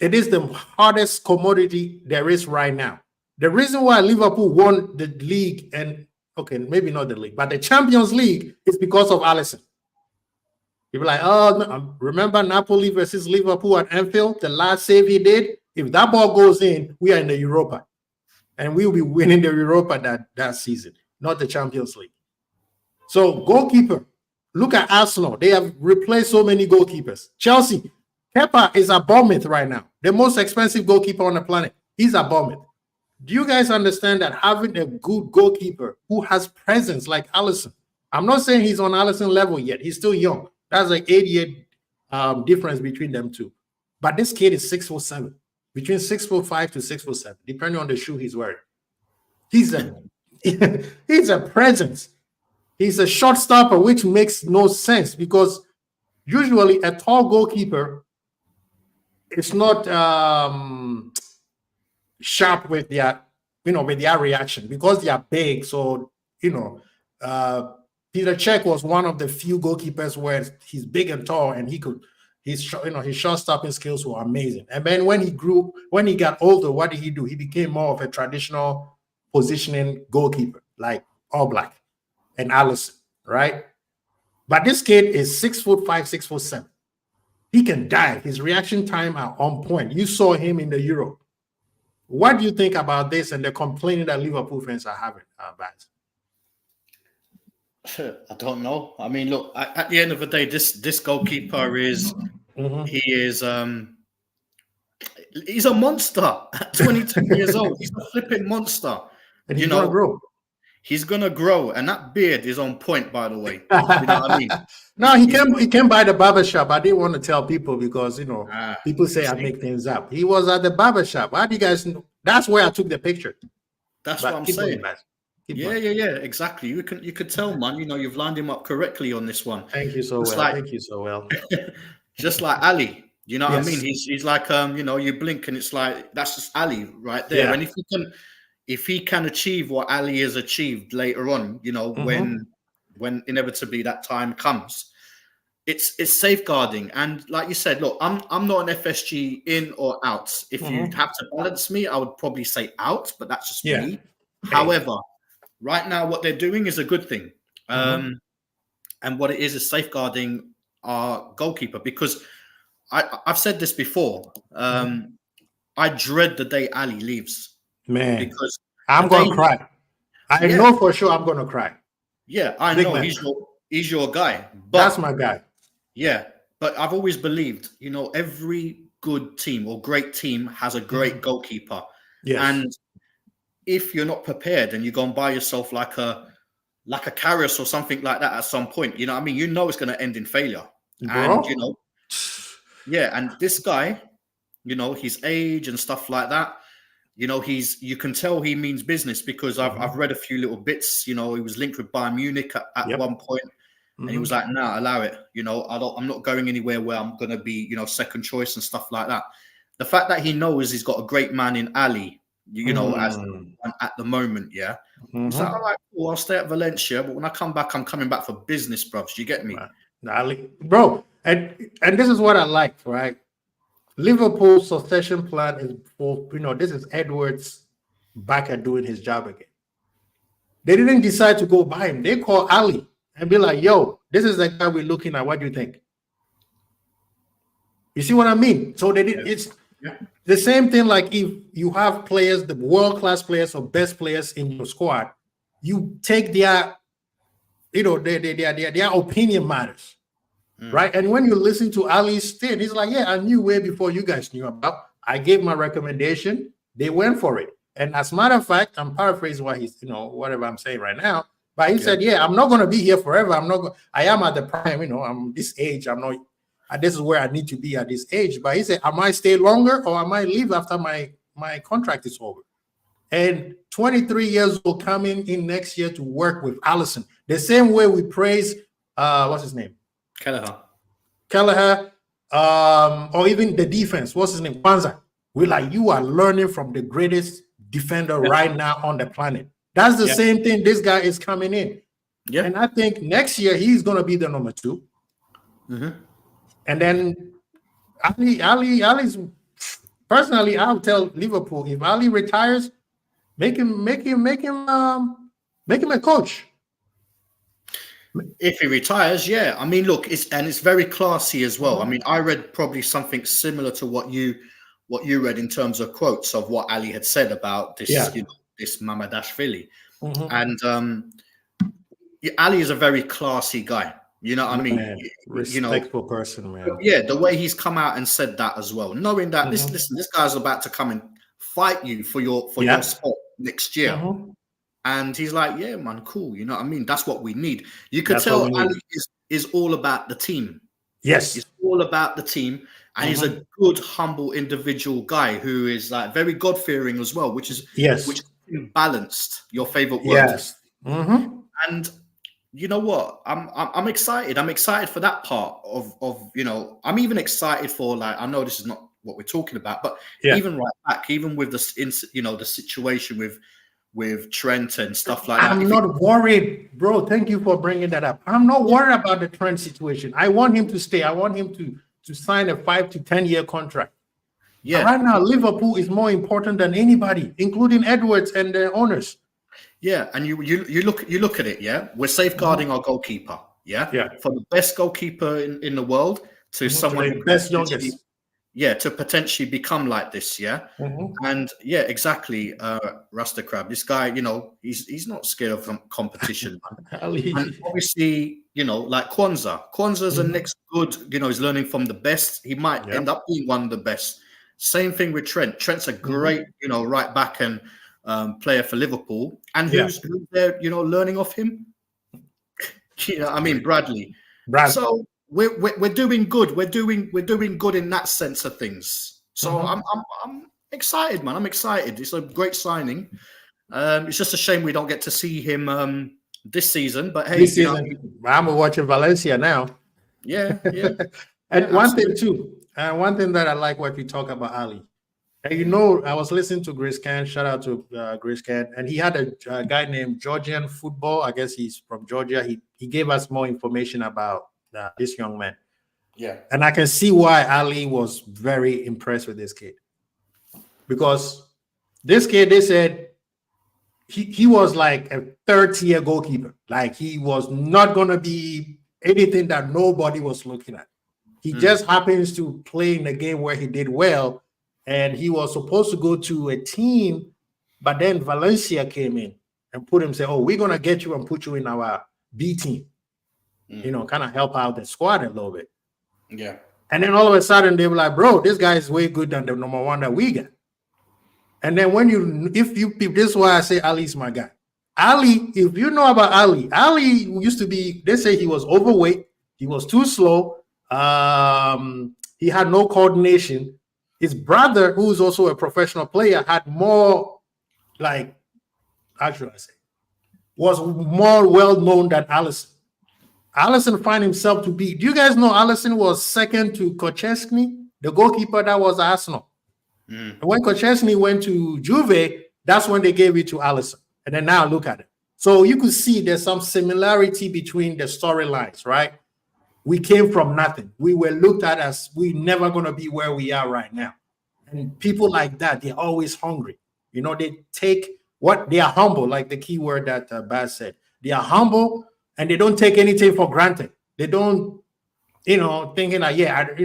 It is the hardest commodity there is right now. The reason why Liverpool won the league, and okay, maybe not the league, but the Champions League, is because of Alisson. People are like, oh, no, remember Napoli versus Liverpool at Anfield, the last save he did? If that ball goes in, we are in the Europa. And we will be winning the Europa that season, not the Champions League. So goalkeeper, look at Arsenal. They have replaced so many goalkeepers. Chelsea, Kepa is at Bournemouth right now. The most expensive goalkeeper on the planet. He's at Bournemouth. Do you guys understand that having a good goalkeeper who has presence like Alisson? I'm not saying he's on Alisson level yet. He's still young. That's like 88 difference between them two. But this kid is 6'7", between 6'5" to 6'7", depending on the shoe he's wearing. He's a presence. He's a short stopper, which makes no sense because usually a tall goalkeeper is not sharp with their with their reaction because they are big. So, Peter Cech was one of the few goalkeepers where he's big and tall, and his shot stopping skills were amazing. And then when he got older, what did he do? He became more of a traditional positioning goalkeeper, like All Black and Allison, right? But this kid is 6'5", 6'7". He can dive. His reaction time are on point. You saw him in the Euro. What do you think about this and the complaining that Liverpool fans are having about? I don't know. I mean, look, at the end of the day, this goalkeeper is he's a monster at 22 years old. He's a flipping monster. And he's gonna grow. He's gonna grow, and that beard is on point, by the way. You know what I mean? No, he came by the barbershop. I didn't want to tell people because people say I make things up. He was at the barbershop. How do you guys know? That's where I took the picture. That's what I'm saying. Yeah, exactly. You could tell, man. You've lined him up correctly on this one. Thank you so well. Thank you so well. Just like Ali, you know what I mean? He's like you blink and it's like that's just Ali right there. Yeah. And if he can achieve what Ali has achieved later on, when inevitably that time comes, it's safeguarding. And like you said, look, I'm not an FSG in or out. If you have to balance me, I would probably say out, but that's just me. However, right now what they're doing is a good thing. And what it is safeguarding our goalkeeper, because I've said this before. I dread the day Ali leaves. Man, because I'm going to cry. I know for sure I'm going to cry. Yeah, I know he's your guy. But that's my guy. Yeah, but I've always believed, every good team or great team has a great goalkeeper. Yes. And if you're not prepared and you go and buy yourself like a Karius or something like that at some point, it's going to end in failure. Bro. And and this guy, his age and stuff like that. You can tell he means business because I've read a few little bits. He was linked with Bayern Munich at one point, and he was like, "Nah, allow it. I'm not going anywhere where I'm going to be, second choice and stuff like that." The fact that he knows he's got a great man in Ali, as at the moment, it's like, all right, cool, I'll stay at Valencia, but when I come back, I'm coming back for business, bro. Do you get me, Ali, bro? And this is what I like, right? Liverpool's succession plan is for, this is Edwards back at doing his job again. They didn't decide to go buy him. They call Ali and be like, yo, this is the guy we're looking at. What do you think? You see what I mean? So they did. It's the same thing like if you have players, the world-class players or best players in your squad, you take their, their opinion matters. Right. And when you listen to Ali's stint, he's like, yeah, I knew way before you guys knew about. I gave my recommendation. They went for it. And as a matter of fact, I'm paraphrasing what he's, whatever I'm saying right now. But he said, yeah, I'm not going to be here forever. I am at the prime, I'm this age. This is where I need to be at this age. But he said, I might stay longer or I might leave after my contract is over. And 23 years old coming in next year to work with Allison. The same way we praise, what's his name? Kelleher, or even the defense. What's his name? Kwanzaa. We're like, you are learning from the greatest defender right now on the planet. That's the same thing. This guy is coming in. Yeah. And I think next year he's going to be the number 2. And then Ali's personally, I'll tell Liverpool, if Ali retires, make him a coach. If he retires, yeah. I mean, look, it's very classy as well. I mean, I read probably something similar to what you read in terms of quotes of what Ali had said about this, this Mamardashvili. And Ali is a very classy guy. You know what I mean? Respectful person, man. Yeah, the way he's come out and said that as well, knowing that listen, this guy's about to come and fight you for your spot next year. And he's like, yeah, man, cool. You know what I mean? That's what we need. You could tell Ali is all about the team. Yes. He's all about the team. And he's a good, humble individual guy who is like very God-fearing as well, which is balanced, your favorite word. Yes. And you know what? I'm excited. I'm excited for that part of I'm even excited for, like, I know this is not what we're talking about. But Yeah. even right back, even with this, the situation with Trent and stuff like that. I'm not worried, bro. Thank you for bringing that up. I'm not worried about the Trent situation. I want him to stay. I want him to sign a 5 to 10 year contract. Yeah. But right now, Liverpool is more important than anybody, including Edwards and the owners. Yeah, and you look at it. Yeah, we're safeguarding our goalkeeper. Yeah, Yeah. for the best goalkeeper in the world to someone the best youngest. Yeah, to potentially become like this. Yeah, and yeah, exactly. Rasta Crab, this guy, he's not scared of competition. And obviously, like Kwanza's the next good. He's learning from the best. He might end up being one of the best. Same thing with Trent. Trent's a great, right back and player for Liverpool. And who's there, learning off him? Bradley. So we're doing good. We're doing good in that sense of things. So I'm excited, man. I'm excited. It's a great signing. It's just a shame we don't get to see him this season. But hey, this season, I'm watching Valencia now. Yeah. And one thing too. One thing that I like what you talk about Ali. And I was listening to Grace Can. Shout out to Grace Can, and he had a guy named Georgian Football. I guess he's from Georgia. He gave us more information about this young man. Yeah, and I can see why Ali was very impressed with this kid, because this kid, they said he was like a third-tier goalkeeper. Like he was not going to be anything that nobody was looking at. He just happens to play in a game where he did well, and he was supposed to go to a team, but then Valencia came in and put him, say, oh, we're going to get you and put you in our B team, kind of help out the squad a little bit. Yeah. And then all of a sudden they were like, bro, this guy is way good than the number one that we got. And then if this is why I say Ali's my guy. Ali, if you know about Ali used to be, they say he was overweight, he was too slow. He had no coordination. His brother, who is also a professional player, had more, was more well known than Alisson. Alisson found himself to be. Do you guys know Alisson was second to Kochesny, the goalkeeper that was Arsenal? And when Kochesny went to Juve, that's when they gave it to Alisson. And then now look at it. So you could see there's some similarity between the storylines, right? We came from nothing. We were looked at as we never going to be where we are right now. And people like that, they're always hungry. They take what they are humble, like the key word that Baz said. They are humble and they don't take anything for granted. They don't, thinking like,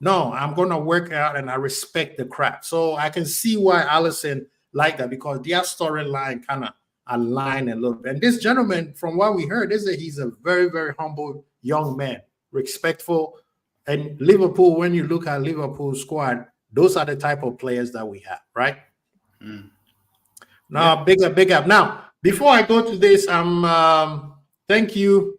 no, I'm going to work out and I respect the craft. So I can see why Alisson like that, because their storyline kind of aligned a little bit. And this gentleman, from what we heard, is that he's a very, very humble young man, respectful. And Liverpool, when you look at Liverpool squad, those are the type of players that we have, right? Now, big up. Now, before I go to this, thank you,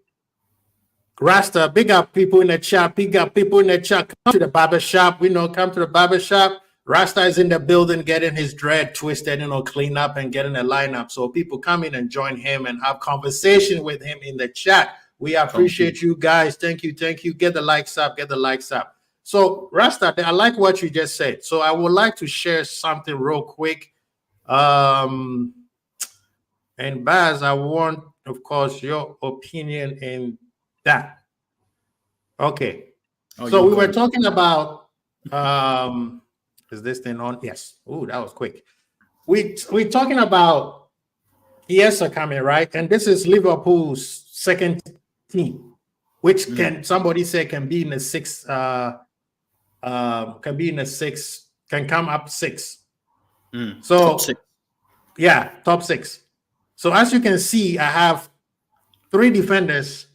Rasta. Big up people in the chat. Big up people in the chat. Come to the barber shop. Come to the barber shop. Rasta is in the building getting his dread twisted, clean up and getting a lineup. So people come in and join him and have conversation with him in the chat. We appreciate you guys. Thank you. Get the likes up. So Rasta, I like what you just said. So I would like to share something real quick. And Baz, I want, of course, your opinion in that. Okay. So we were talking about is this thing on? Yes. Oh, that was quick. We're talking about Chiesa coming, right? And this is Liverpool's second team, which somebody say can be in the six, can come up six. So top six. Yeah, top six. So as you can see, I have 3 defenders.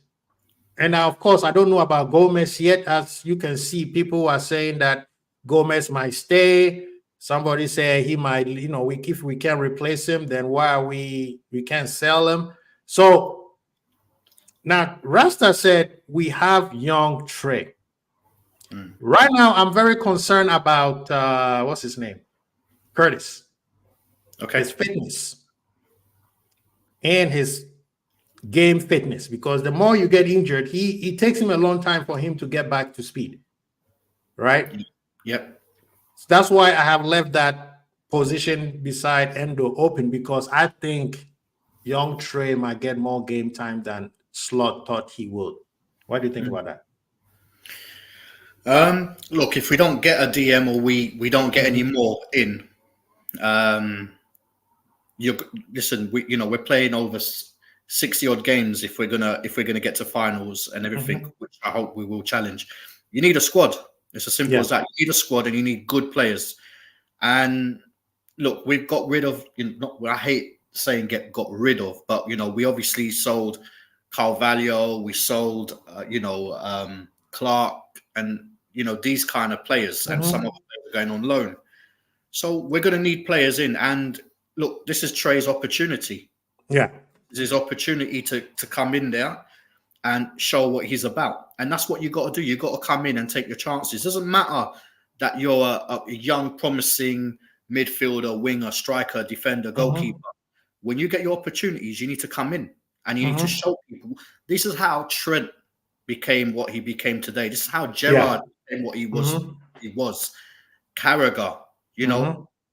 And now, of course, I don't know about Gomez yet. As you can see, people are saying that Gomez might stay. Somebody say he might, if we can't replace him, then why are we can't sell him? So now Rasta said we have young Trey. Right now, I'm very concerned about what's his name? Curtis. Okay, his fitness and his game fitness, because the more you get injured, it takes him a long time for him to get back to speed. Right? Yep. That's why I have left that position beside Endo open, because I think young Trey might get more game time than Slot thought he would. What do you think about that? Look, if we don't get a DM or we don't get any more in, we're playing over 60 odd games if we're gonna get to finals and everything, which I hope we will challenge. You need a squad. It's as simple as that. You need a squad and you need good players. And look, we've got rid of. I hate saying got rid of, but we obviously sold Carvalho. We sold Clark, and these kind of players, and some of them are going on loan. So we're going to need players in. And look, this is Trey's opportunity. Yeah, it's his opportunity to come in there and show what he's about. And that's what you got to do. You got to come in and take your chances. It doesn't matter that you're a young, promising midfielder, winger, striker, defender, goalkeeper. When you get your opportunities, you need to come in and you need to show people. This is how Trent became what he became today. This is how Gerrard became what he was. He was Carragher.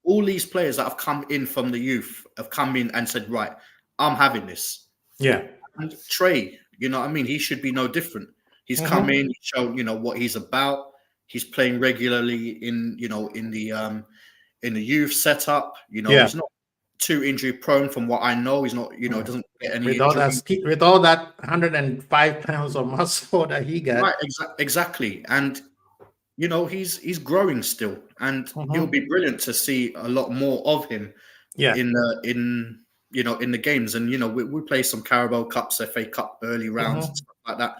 All these players that have come in from the youth have come in and said, right, I'm having this. Yeah. And Trey, he should be no different. He's come in, he's shown, what he's about. He's playing regularly in the youth setup. He's not too injury prone from what I know. He's not, doesn't get any with all that 105 pounds of muscle that he got. Right, exactly. And he's growing still, and he'll be brilliant to see a lot more of him. In the games, and we play some Carabao Cups, FA Cup early rounds and stuff like that.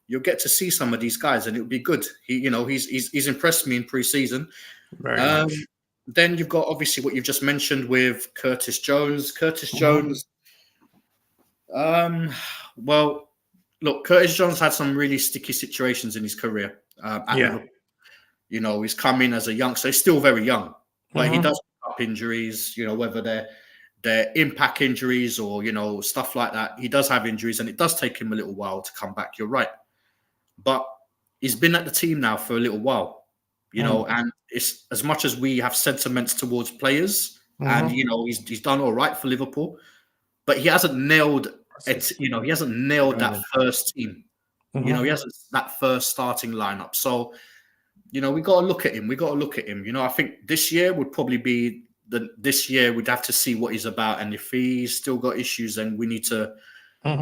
You'll get to see some of these guys, and it'll be good. He's impressed me in pre-season. Very much. Then you've got obviously what you've just mentioned with Curtis Jones. Curtis Jones. Well, look, Curtis Jones had some really sticky situations in his career. He's come in as a youngster. He's still very young, but he does pick up injuries. Whether they're impact injuries or stuff like that. He does have injuries, and it does take him a little while to come back. You're right, but he's been at the team now for a little while. And it's as much as we have sentiments towards players, and he's done all right for Liverpool, but he hasn't nailed it. He hasn't nailed that first team. He hasn't that first starting lineup. So we got to look at him. I think this year would probably be this year. We'd have to see what he's about, and if he's still got issues, then we need to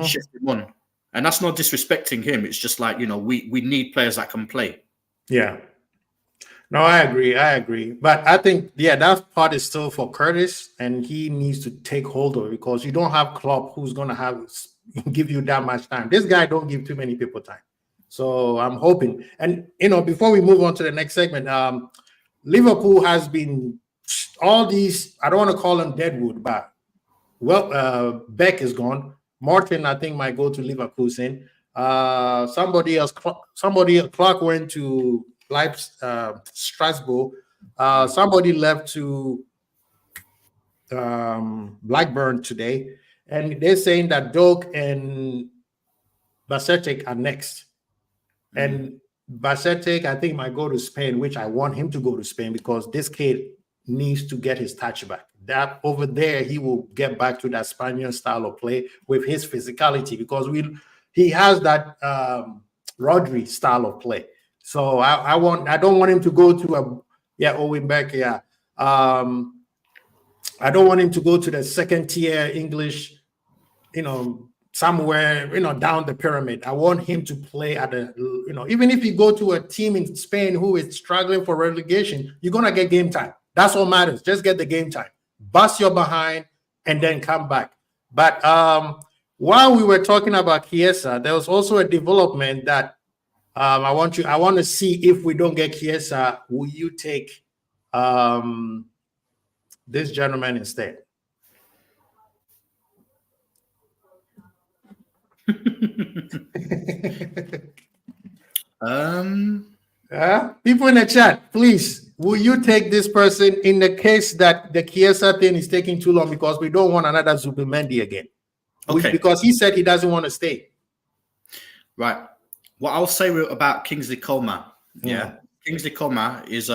shift him on. And that's not disrespecting him. It's just like we need players that can play. Yeah. No, I agree. But I think, that part is still for Curtis, and he needs to take hold of it, because you don't have Klopp who's going to give you that much time. This guy don't give too many people time. So I'm hoping. And, before we move on to the next segment, Liverpool has been all these, I don't want to call them deadwood, but, Beck is gone. Martin, I think, might go to Leverkusen. Clark went to Strasbourg. Somebody left to Blackburn today, and they're saying that Doak and Basetic are next. And Basetic, I think, might go to Spain, which I want him to go to Spain, because this kid needs to get his touch back. That over there, he will get back to that Spaniard style of play with his physicality, because he has that Rodri style of play. So I don't want him to go to Owen Beck. I don't want him to go to the second tier English, somewhere, down the pyramid. I want him to play at even if you go to a team in Spain who is struggling for relegation, you're gonna get game time. That's all matters. Just get the game time, bust your behind, and then come back. But while we were talking about Chiesa, there was also a development that I want to see. If we don't get Chiesa, will you take this gentleman instead? People in the chat, please, will you take this person in the case that the Chiesa thing is taking too long, because we don't want another Zubimendi again? Okay. Because he said he doesn't want to stay. Right. What I'll say about Kingsley Coman, Kingsley Coman is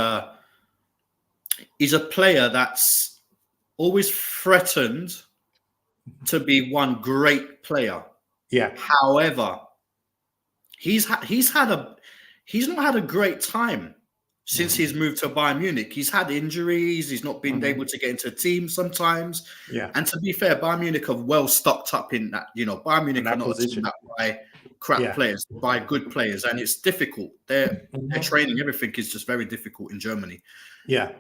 he's a player that's always threatened to be one great player. Yeah. However, he's not had a great time since he's moved to Bayern Munich. He's had injuries. He's not been able to get into a team sometimes. Yeah. And to be fair, Bayern Munich are well stocked up in that. Bayern Munich are not a team that buy crap players, buy good players, and it's difficult. Their training, everything is just very difficult in Germany. Yeah.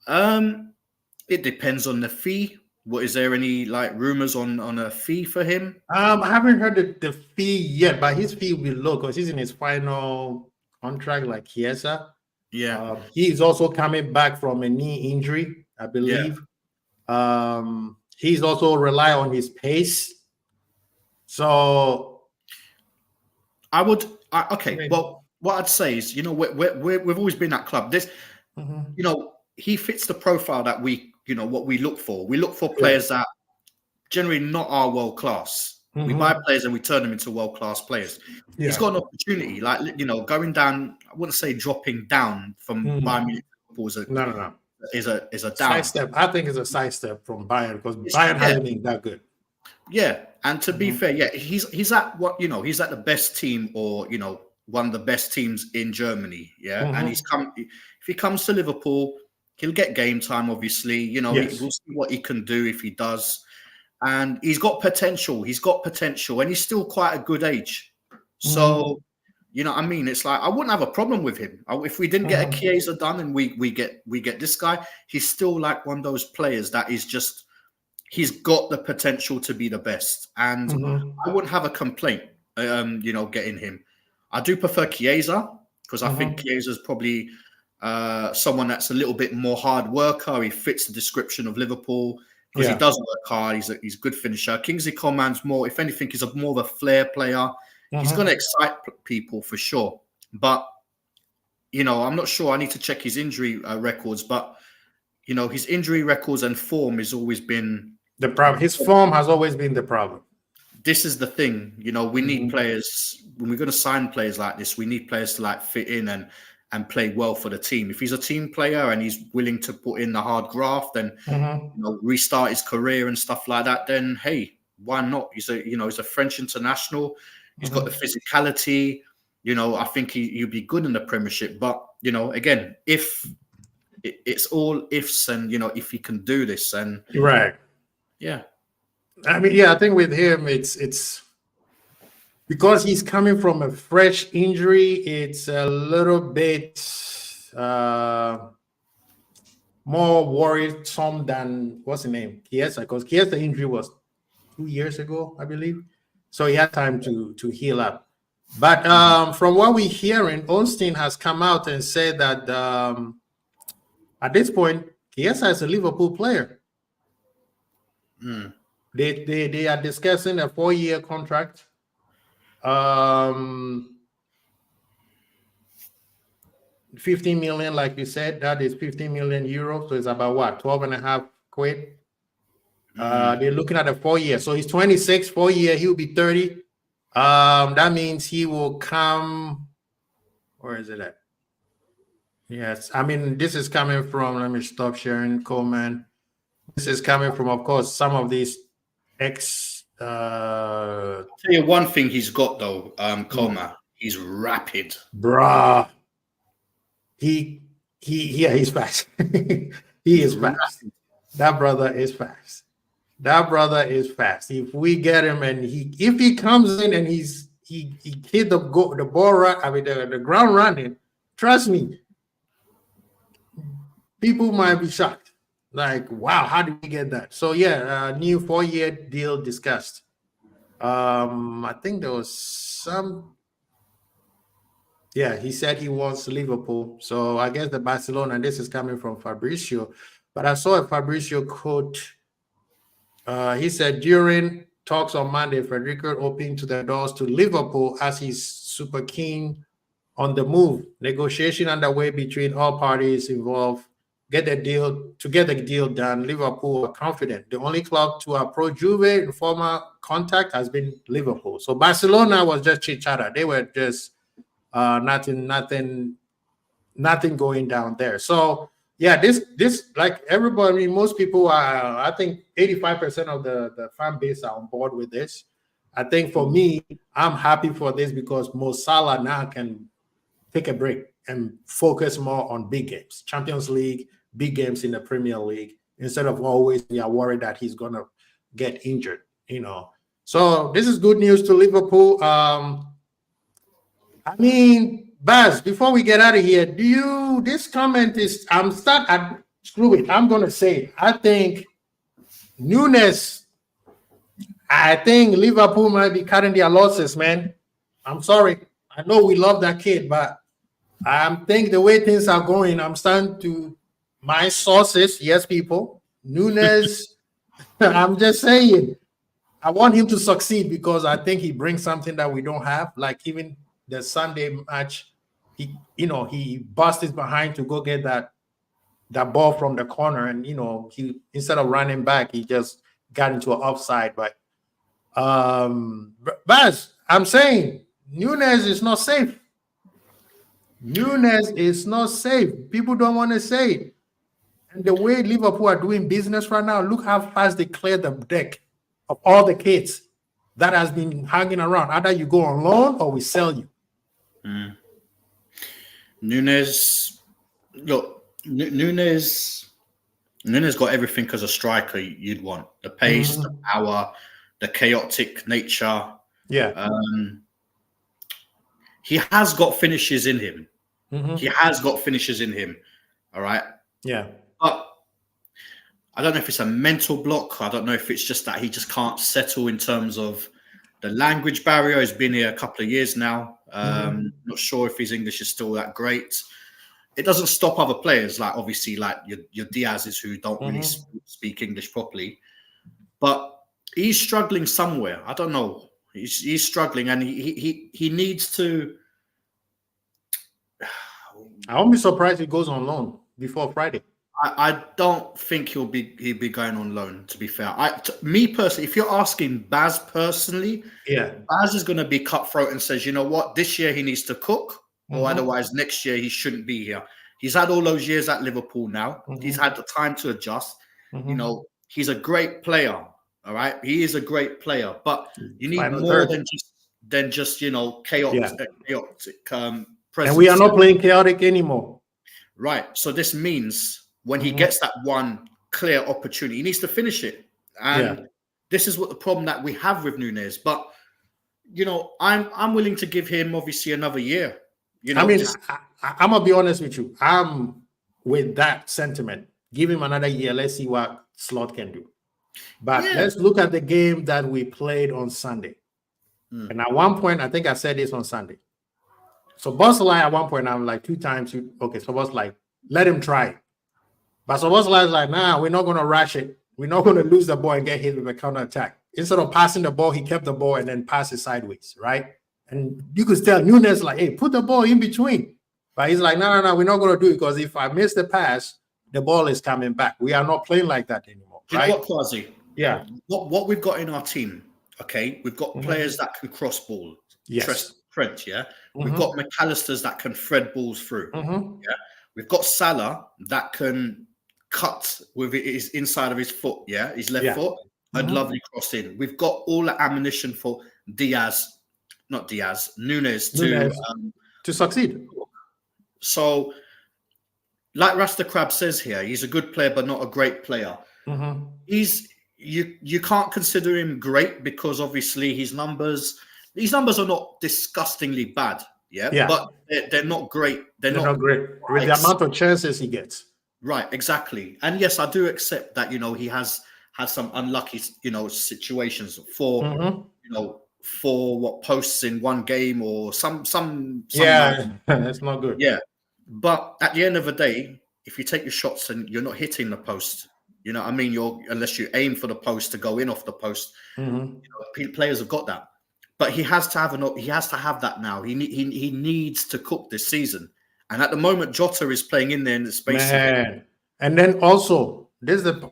It depends on the fee. What is there any rumors on a fee for him? I haven't heard the fee yet, but his fee will be low because he's in his final contract, like Chiesa. Yeah, he's also coming back from a knee injury, I believe. Yeah. He's also rely on his pace. So, well, what I'd say is, we've always been that club. This, he fits the profile that what we look for. We look for players that generally not are world class. We buy players and we turn them into world class players. Yeah. He's got an opportunity, going down. I wouldn't say dropping down from Bayern Munich is a down side step. I think it's a side step from Bayern because Bayern hasn't been that good. Yeah, and to be fair, he's at he's at the best team or one of the best teams in Germany. Yeah, and if he comes to Liverpool, he'll get game time. Obviously, we'll see what he can do if he does. And he's got potential. And he's still quite a good age. So, it's like I wouldn't have a problem with him if we didn't get a Chiesa done and we get this guy. He's still like one of those players that is just he's got the potential to be the best, and I wouldn't have a complaint. Getting him. I do prefer Chiesa because I think Chiesa is probably someone that's a little bit more hard worker. He fits the description of Liverpool. Because he does work hard, he's a good finisher. Kingsley Coman's more, if anything, he's more of a flair player. He's going to excite people for sure. But, I'm not sure. I need to check his injury records. But, his injury records and form has always been the problem. His form has always been the problem. This is the thing. We need players. When we're going to sign players like this, we need players to fit in and play well for the team. If he's a team player and he's willing to put in the hard graft and restart his career and stuff like that, then hey, why not? He's a French international. He's got the physicality. I think he'd be good in the Premiership. But again, if it's all ifs and if he can do this and right, yeah. I mean, I think with him, it's. Because he's coming from a fresh injury, it's a little bit more worrisome than what's the name? Chiesa, because Chiesa injury was 2 years ago, I believe. So he had time to heal up. But from what we're hearing, Austin has come out and said that at this point, Chiesa is a Liverpool player. They are discussing a 4-year contract. 15 million, like you said, that is 15 million euros. So it's about what, 12.5 quid. They're looking at a 4 year. So he's 26, 4 year, he'll be 30. That means he will come. Where is it at? Yes, I mean, this is coming from, let me stop sharing, Coleman. This is coming from, of course, some of these I'll tell you one thing he's got though, Coleman. He's rapid, bruh. He's fast. He is fast. That brother is fast. If we get him and if he comes in and he hit the ball right, I mean the ground running, trust me, people might be shocked. Like, wow, how did we get that? So new 4-year deal discussed. I think there was some. Yeah, he said he wants Liverpool. So I guess the Barcelona, and this is coming from Fabrizio. But I saw a Fabrizio quote. He said during talks on Monday, Federico opened to the doors to Liverpool as he's super keen on the move. Negotiation underway between all parties involved. Get the deal done. Liverpool are confident. The only club to approach Juve in former contact has been Liverpool. So Barcelona was just chit-chatter. They were just nothing going down there. So yeah, this like everybody, most people are, I think 85% of the fan base are on board with this. I think for me, I'm happy for this because Mo Salah now can take a break and focus more on big games, Champions League, big games in the Premier League, instead of always we are worried that he's gonna get injured, you know. So this is good news to Liverpool. I mean, Baz, before we get out of here, this comment is, screw it, I'm gonna say it. I think Liverpool might be cutting their losses, man. I'm sorry. I know we love that kid, but I think the way things are going, I'm starting to, my sources, yes, people, Nunes, I'm just saying, I want him to succeed because I think he brings something that we don't have. Like even the Sunday match, he bust his behind to go get that ball from the corner, and he, instead of running back, he just got into an offside. But Baz, I'm saying Nunes is not safe. Nunes is not safe. People don't want to say it. And the way Liverpool are doing business right now, look how fast they clear the deck of all the kids that has been hanging around. Either you go on loan or we sell you. Nunes got everything as a striker you'd want. The pace, the power, the chaotic nature. Yeah. He has got finishes in him. He has got finishes in him. All right. Yeah. But I don't know if it's a mental block. I don't know if it's just that he just can't settle in terms of the language barrier. He's been here a couple of years now. Not sure if his English is still that great. It doesn't stop other players, like obviously like your Diaz's who don't really speak English properly. But he's struggling somewhere. I don't know. He's struggling, and he needs to. I won't be surprised if he goes on loan before Friday. I don't think he'll be going on loan. To be fair, me personally, if you're asking Baz personally, Baz is going to be cutthroat and says, you know what, this year he needs to cook, or otherwise next year he shouldn't be here. He's had all those years at Liverpool now. He's had the time to adjust. He's a great player. All right, he is a great player, but you need more than just chaotic presence. And we are not playing chaotic anymore. Right. So this means when he gets that one clear opportunity, he needs to finish it. And this is what the problem that we have with Nunes. But I'm willing to give him obviously another year. I mean, I'm gonna be honest with you. I'm with that sentiment. Give him another year. Let's see what Slot can do. But let's look at the game that we played on Sunday. And at one point, I think I said this on Sunday. So Bosley, at one point, I'm like 2 times. Okay, so Bosley, like, let him try it. But so Bosley is like, nah, we're not going to rush it. We're not going to lose the ball and get hit with a counter attack. Instead of passing the ball, he kept the ball and then passed it sideways, right? And you could tell Nunes like, hey, put the ball in between. But he's like, no, we're not going to do it because if I miss the pass, the ball is coming back. We are not playing like that anymore. Do you know what, Kwasi? Yeah. What we've got in our team, okay? We've got players that can cross ball. Yes. Trent, yeah? We've got McAllisters that can thread balls through. Yeah. We've got Salah that can cut with his inside of his foot, his left foot, and lovely cross in. We've got all the ammunition for Nunes to succeed. So, like Rasta Crab says here, he's a good player, but not a great player. You can't consider him great because obviously his numbers are not disgustingly bad, but they're not great. They're not great with the amount of chances he gets. Right, exactly. And yes, I do accept that he has had some unlucky situations for for posts in one game or some that's not good. But at the end of the day, if you take your shots and you're not hitting the post, I mean, unless you aim for the post to go in off the post, players have got that. But he has to have that now. He needs to cook this season. And at the moment, Jota is playing in there in the space. And then also,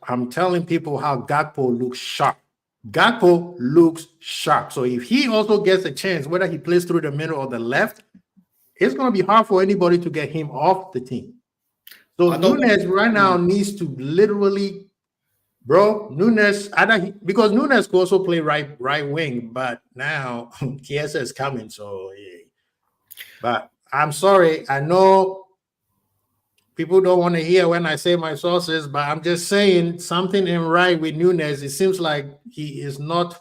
I'm telling people how Gakpo looks sharp. Gakpo looks sharp. So if he also gets a chance, whether he plays through the middle or the left, it's going to be hard for anybody to get him off the team. So Nunes right now needs to literally, bro, Nunes, because Nunes could also play right wing, but now Chiesa is coming. So, yeah. But I'm sorry. I know people don't want to hear when I say my sources, but I'm just saying something in right with Nunes. It seems like he is not,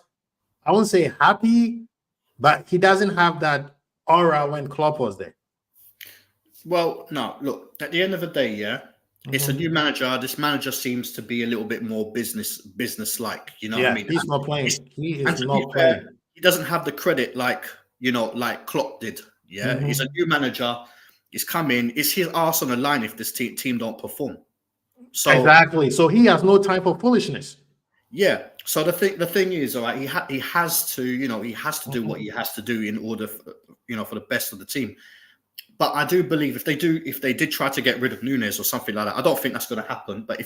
I won't say happy, but he doesn't have that aura when Klopp was there. Well, no, look, at the end of the day, yeah, it's a new manager. This manager seems to be a little bit more business-like. You know what I mean? He's not playing. He is not playing. He doesn't have the credit like Klopp did. Yeah, he's a new manager. He's come in. It's his arse on the line if this team don't perform. So exactly. So he has no time for foolishness. Yeah. So the thing is, all right, he has to do what he has to do in order for, for the best of the team. But I do believe if they did try to get rid of Nunes or something like that, I don't think that's going to happen. But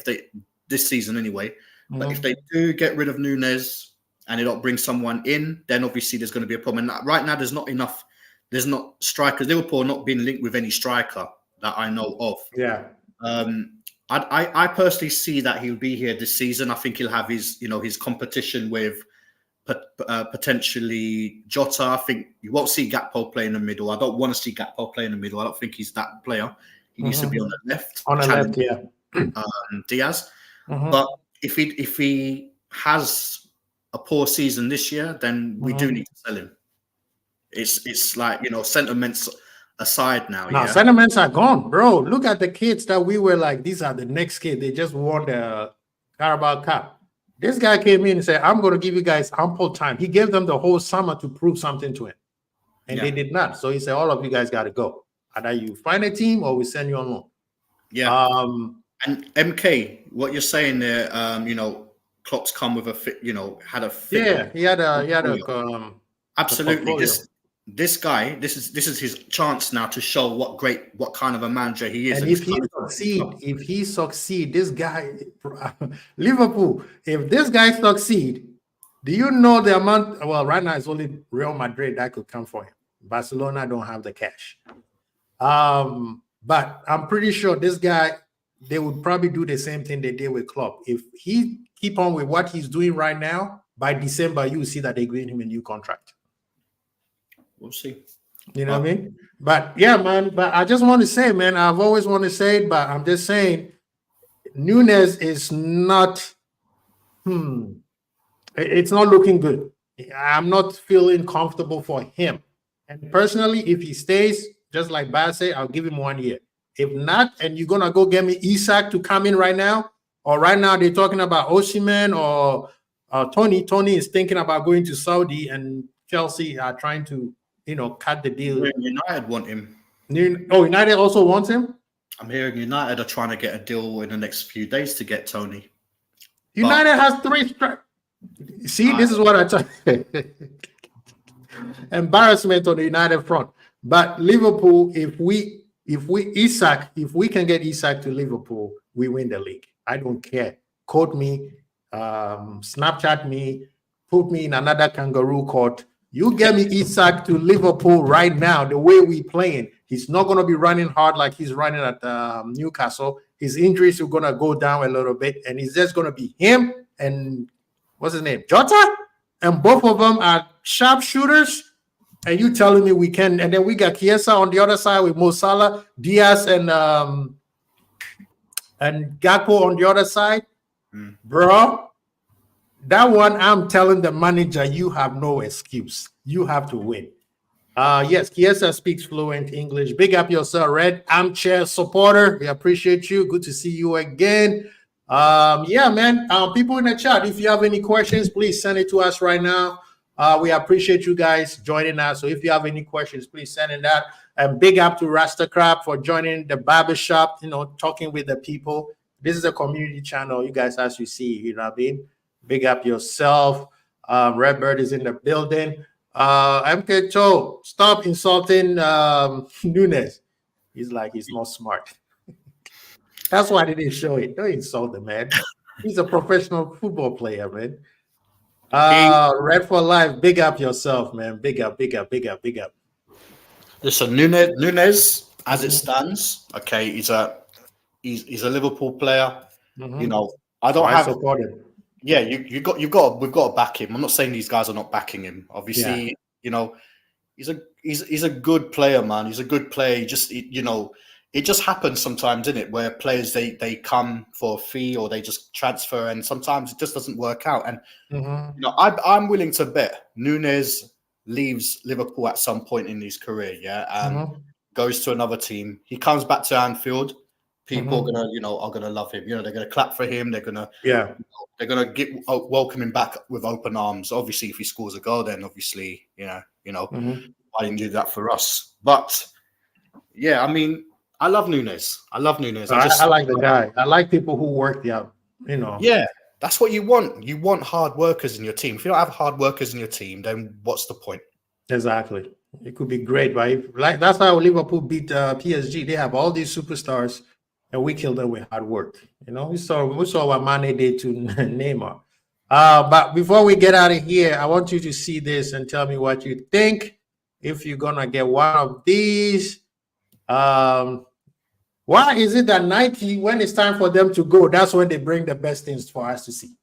this season anyway, but if they do get rid of Nunes and they don't bring someone in, then obviously there's going to be a problem. And right now, there's not strikers. Liverpool are not being linked with any striker that I know of. Yeah. I personally see that he'll be here this season. I think he'll have his competition with potentially Jota. I think you won't see Gakpo play in the middle. I don't want to see Gakpo play in the middle. I don't think he's that player. He needs to be on the left. On the left, yeah. Diaz. But if he has a poor season this year, then we do need to sell him. It's like, sentiments aside now. No, sentiments are gone, bro. Look at the kids that we were like, these are the next kids. They just won the Carabao Cup. This guy came in and said, I'm going to give you guys ample time. He gave them the whole summer to prove something to him. And they did not. So he said, all of you guys got to go. Either you find a team or we send you on loan. Yeah. And MK, what you're saying there, Klopp's come with a fit, had a fit. Yeah, he had a absolutely. This guy, this is his chance now to show what kind of a manager he is. And if he succeed, this guy, Liverpool, if this guy succeed, do you know the amount? Well, right now it's only Real Madrid that could come for him. Barcelona don't have the cash. But I'm pretty sure this guy, they would probably do the same thing they did with Klopp. If he keep on with what he's doing right now, by December, you will see that they're giving him a new contract. We'll see. You know what I mean? But yeah, man. But I just want to say, man, I've always wanted to say it, but I'm just saying, Nunes is not. It's not looking good. I'm not feeling comfortable for him. And personally, if he stays, just like Baz said, I'll give him 1 year. If not, and you're gonna go get me Isak to come in right now, or right now they're talking about Osimhen or Tony. Tony is thinking about going to Saudi, and Chelsea are trying to, cut the deal. United want him. United also wants him? I'm hearing United are trying to get a deal in the next few days to get Tony. United has 3 strikers. See, this is what I tell you. Embarrassment on the United front. But Liverpool, if we can get Isak to Liverpool, we win the league. I don't care. Quote me, Snapchat me, put me in another kangaroo court. You get me Isak to Liverpool right now, the way we playing. He's not going to be running hard like he's running at Newcastle. His injuries are going to go down a little bit, and it's just going to be him and what's his name? Jota? And both of them are sharp shooters. And you telling me we can, and then we got Chiesa on the other side with Mo Salah, Diaz, and Gakpo on the other side. Bro, that one, I'm telling the manager, you have no excuse. You have to win. Yes, Chiesa speaks fluent English. Big up yourself, Red Armchair supporter. We appreciate you. Good to see you again. Yeah, man. People in the chat, if you have any questions, please send it to us right now. We appreciate you guys joining us. So if you have any questions, please send in that. And big up to Rasta Crab for joining the barbershop, talking with the people. This is a community channel. You guys, as you see, you know what I mean? Big up yourself. Redbird is in the building. MK Cho, stop insulting Nunes. He's like, he's not smart. That's why they didn't show it. Don't insult the man. He's a professional football player, man. Red for life. Big up yourself, man. Big up. Listen, Nunes, as it stands, okay, He's a Liverpool player. Mhm. You know, I don't So I have. support him. Yeah, we've got to back him. I'm not saying these guys are not backing him. Obviously, you know, he's a good player, man. He's a good player. You know, it just happens sometimes, isn't it? Where players they come for a fee or they just transfer, and sometimes it just doesn't work out. And you know, I'm willing to bet Nunes leaves Liverpool at some point in his career. Yeah, goes to another team. He comes back to Anfield. People are gonna love him. You know, they're gonna clap for him. They're gonna welcome him back with open arms. Obviously, if he scores a goal, then obviously, why didn't you do that for us? But yeah, I mean, I love Nunes. I like the guy. I like people who work the, Yeah, that's what you want. You want hard workers in your team. If you don't have hard workers in your team, then what's the point? Exactly. It could be great, but that's how Liverpool beat PSG. They have all these superstars, and we killed them with hard work. You know, we saw what Mane did to Neymar. But before we get out of here, I want you to see this and tell me what you think. If you're gonna get one of these, why is it that Nike, when it's time for them to go, that's when they bring the best things for us to see?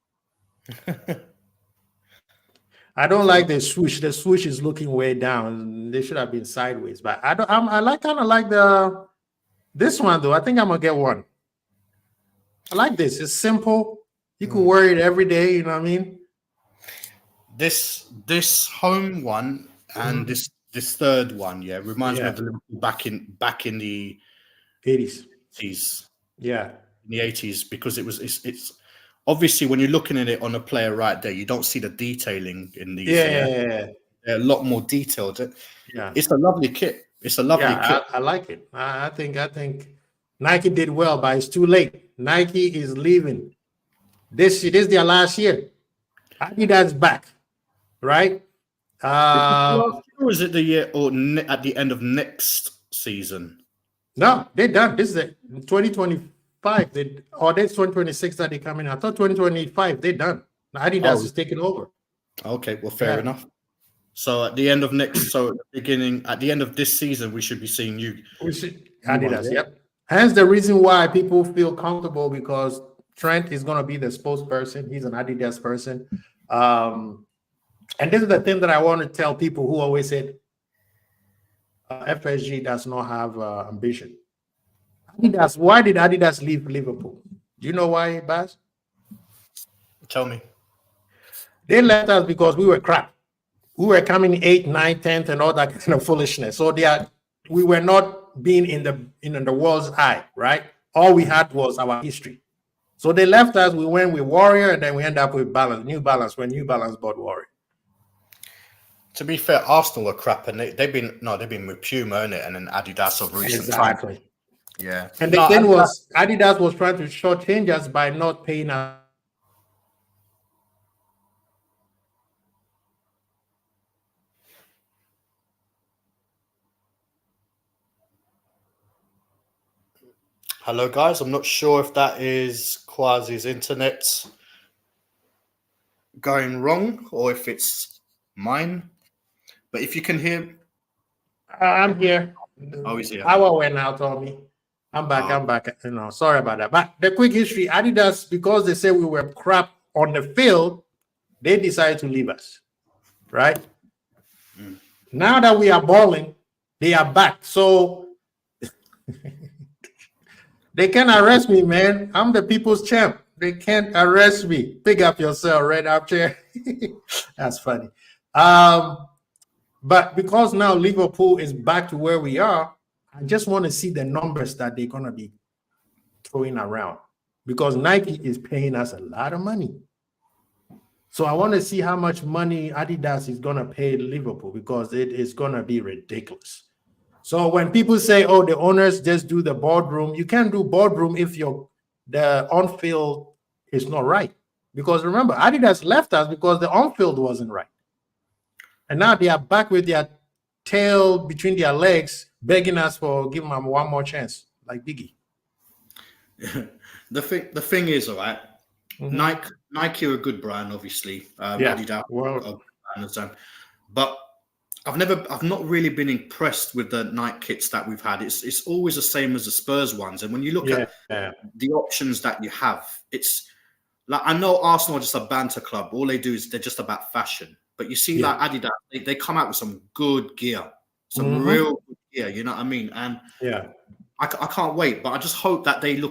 I don't like the swoosh. The swoosh is looking way down. They should have been sideways. But I kind of like this one though. I think I'm gonna get one. I like this. It's simple. You could wear it every day. You know what I mean? This home one and this third one, reminds me of the Liverpool back in the 80s. Yeah, in the 80s, because it's obviously when you're looking at it on a player right there, you don't see the detailing in these. Yeah. They're a lot more detailed. Yeah, it's a lovely kit. It's a lovely kit. I like it. I think Nike did well, but it's too late. Nike is leaving. This is their last year. Adidas back, right? Or is it the year or at the end of next season? No, they're done. This is 2025. This 2026 that they're coming. I thought 2025 they're done. Adidas is taking over. Okay, well, fair enough. So at the end of at the end of this season, we should be seeing you. We should Adidas. Yep. Hence the reason why people feel comfortable, because Trent is going to be the spokesperson. He's an Adidas person. And this is the thing that I want to tell people who always said FSG does not have ambition. Adidas. Why did Adidas leave Liverpool? Do you know why, Baz? Tell me. They left us because we were crap. We were coming 8th, 9th, 10th, and all that kind of foolishness. So we were not being in the world's eye, right? All we had was our history. So they left us. We went with Warrior, and then we end up with New Balance when New Balance bought Warrior. To be fair, Arsenal were crap, and they've been with Puma, innit? And then Adidas of recent time. Yeah. And the thing was, Adidas was trying to shortchange us by not paying us. Hello, guys. I'm not sure if that is Quasi's internet going wrong or if it's mine. But if you can hear, I'm here. Oh, he's here. Power went out on me. I'm back. I'm back. Sorry about that. But the quick history: Adidas, because they said we were crap on the field, they decided to leave us. Right now that we are balling, they are back. So they can't arrest me, man. I'm the people's champ. They can't arrest me. Pick up yourself, right up there. That's funny. But because now Liverpool is back to where we are, I just want to see the numbers that they're going to be throwing around, because Nike is paying us a lot of money. So I want to see how much money Adidas is going to pay Liverpool, because it is going to be ridiculous. So when people say, oh, the owners just do the boardroom, you can't do boardroom if the on-field is not right. Because remember, Adidas left us because the on-field wasn't right. And now they are back with their tail between their legs, begging us for giving them one more chance, like Biggie. The thing is, all right, Nike are a good brand, obviously. Adidas, but I've not really been impressed with the Nike kits that we've had. It's always the same as the Spurs ones. And when you look at the options that you have, it's like, I know Arsenal are just a banter club. All they do is they're just about fashion. But you see, like Adidas, they come out with some good gear, some real good gear. You know what I mean? And I can't wait. But I just hope that they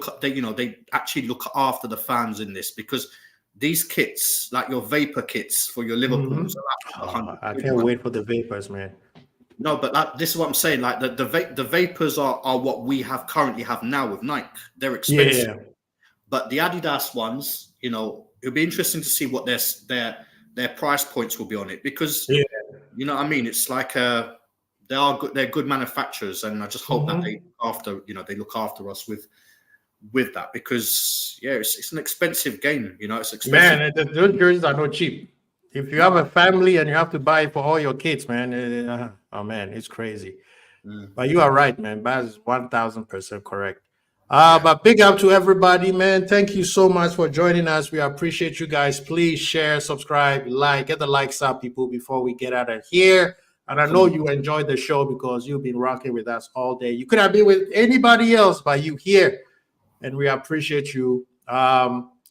actually look after the fans in this, because these kits, like your Vapor kits for your Liverpools, I can't wait for the Vapors, man. No, but this is what I'm saying. Like the Vapors are what we currently have now with Nike. They're expensive, but the Adidas ones, it'll be interesting to see what their price points will be on it, because you know what I mean. It's like they're good manufacturers, and I just hope that they look after us with that, because it's an expensive game. It's expensive. Man, those jerseys are not cheap. If you have a family and you have to buy it for all your kids, man, oh man, it's crazy. But you are right, man. Baz is 1000% correct. But big up to everybody, man. Thank you so much for joining us. We appreciate you guys. Please share, subscribe, get the likes up, people, before we get out of here. And I know you enjoyed the show because you've been rocking with us all day. You could have been with anybody else, but you here. And we appreciate you.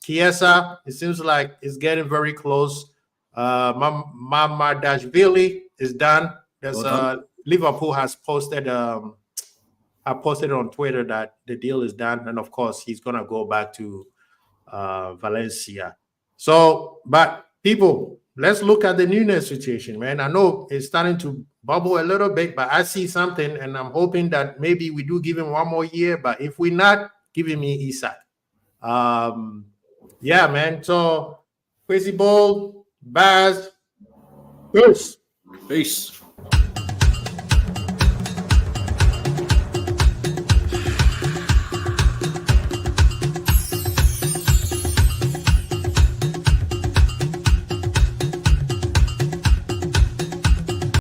Chiesa, it seems like it's getting very close. Mamardashvili is done. There's Liverpool has posted. I posted on Twitter that the deal is done, and of course he's gonna go back to Valencia. So, but people, let's look at the Nunes situation, man. I know it's starting to bubble a little bit, but I see something, and I'm hoping that maybe we do give him one more year. But if we're not, giving me Isak. Yeah, man. So Crazy Ball, Baz, peace.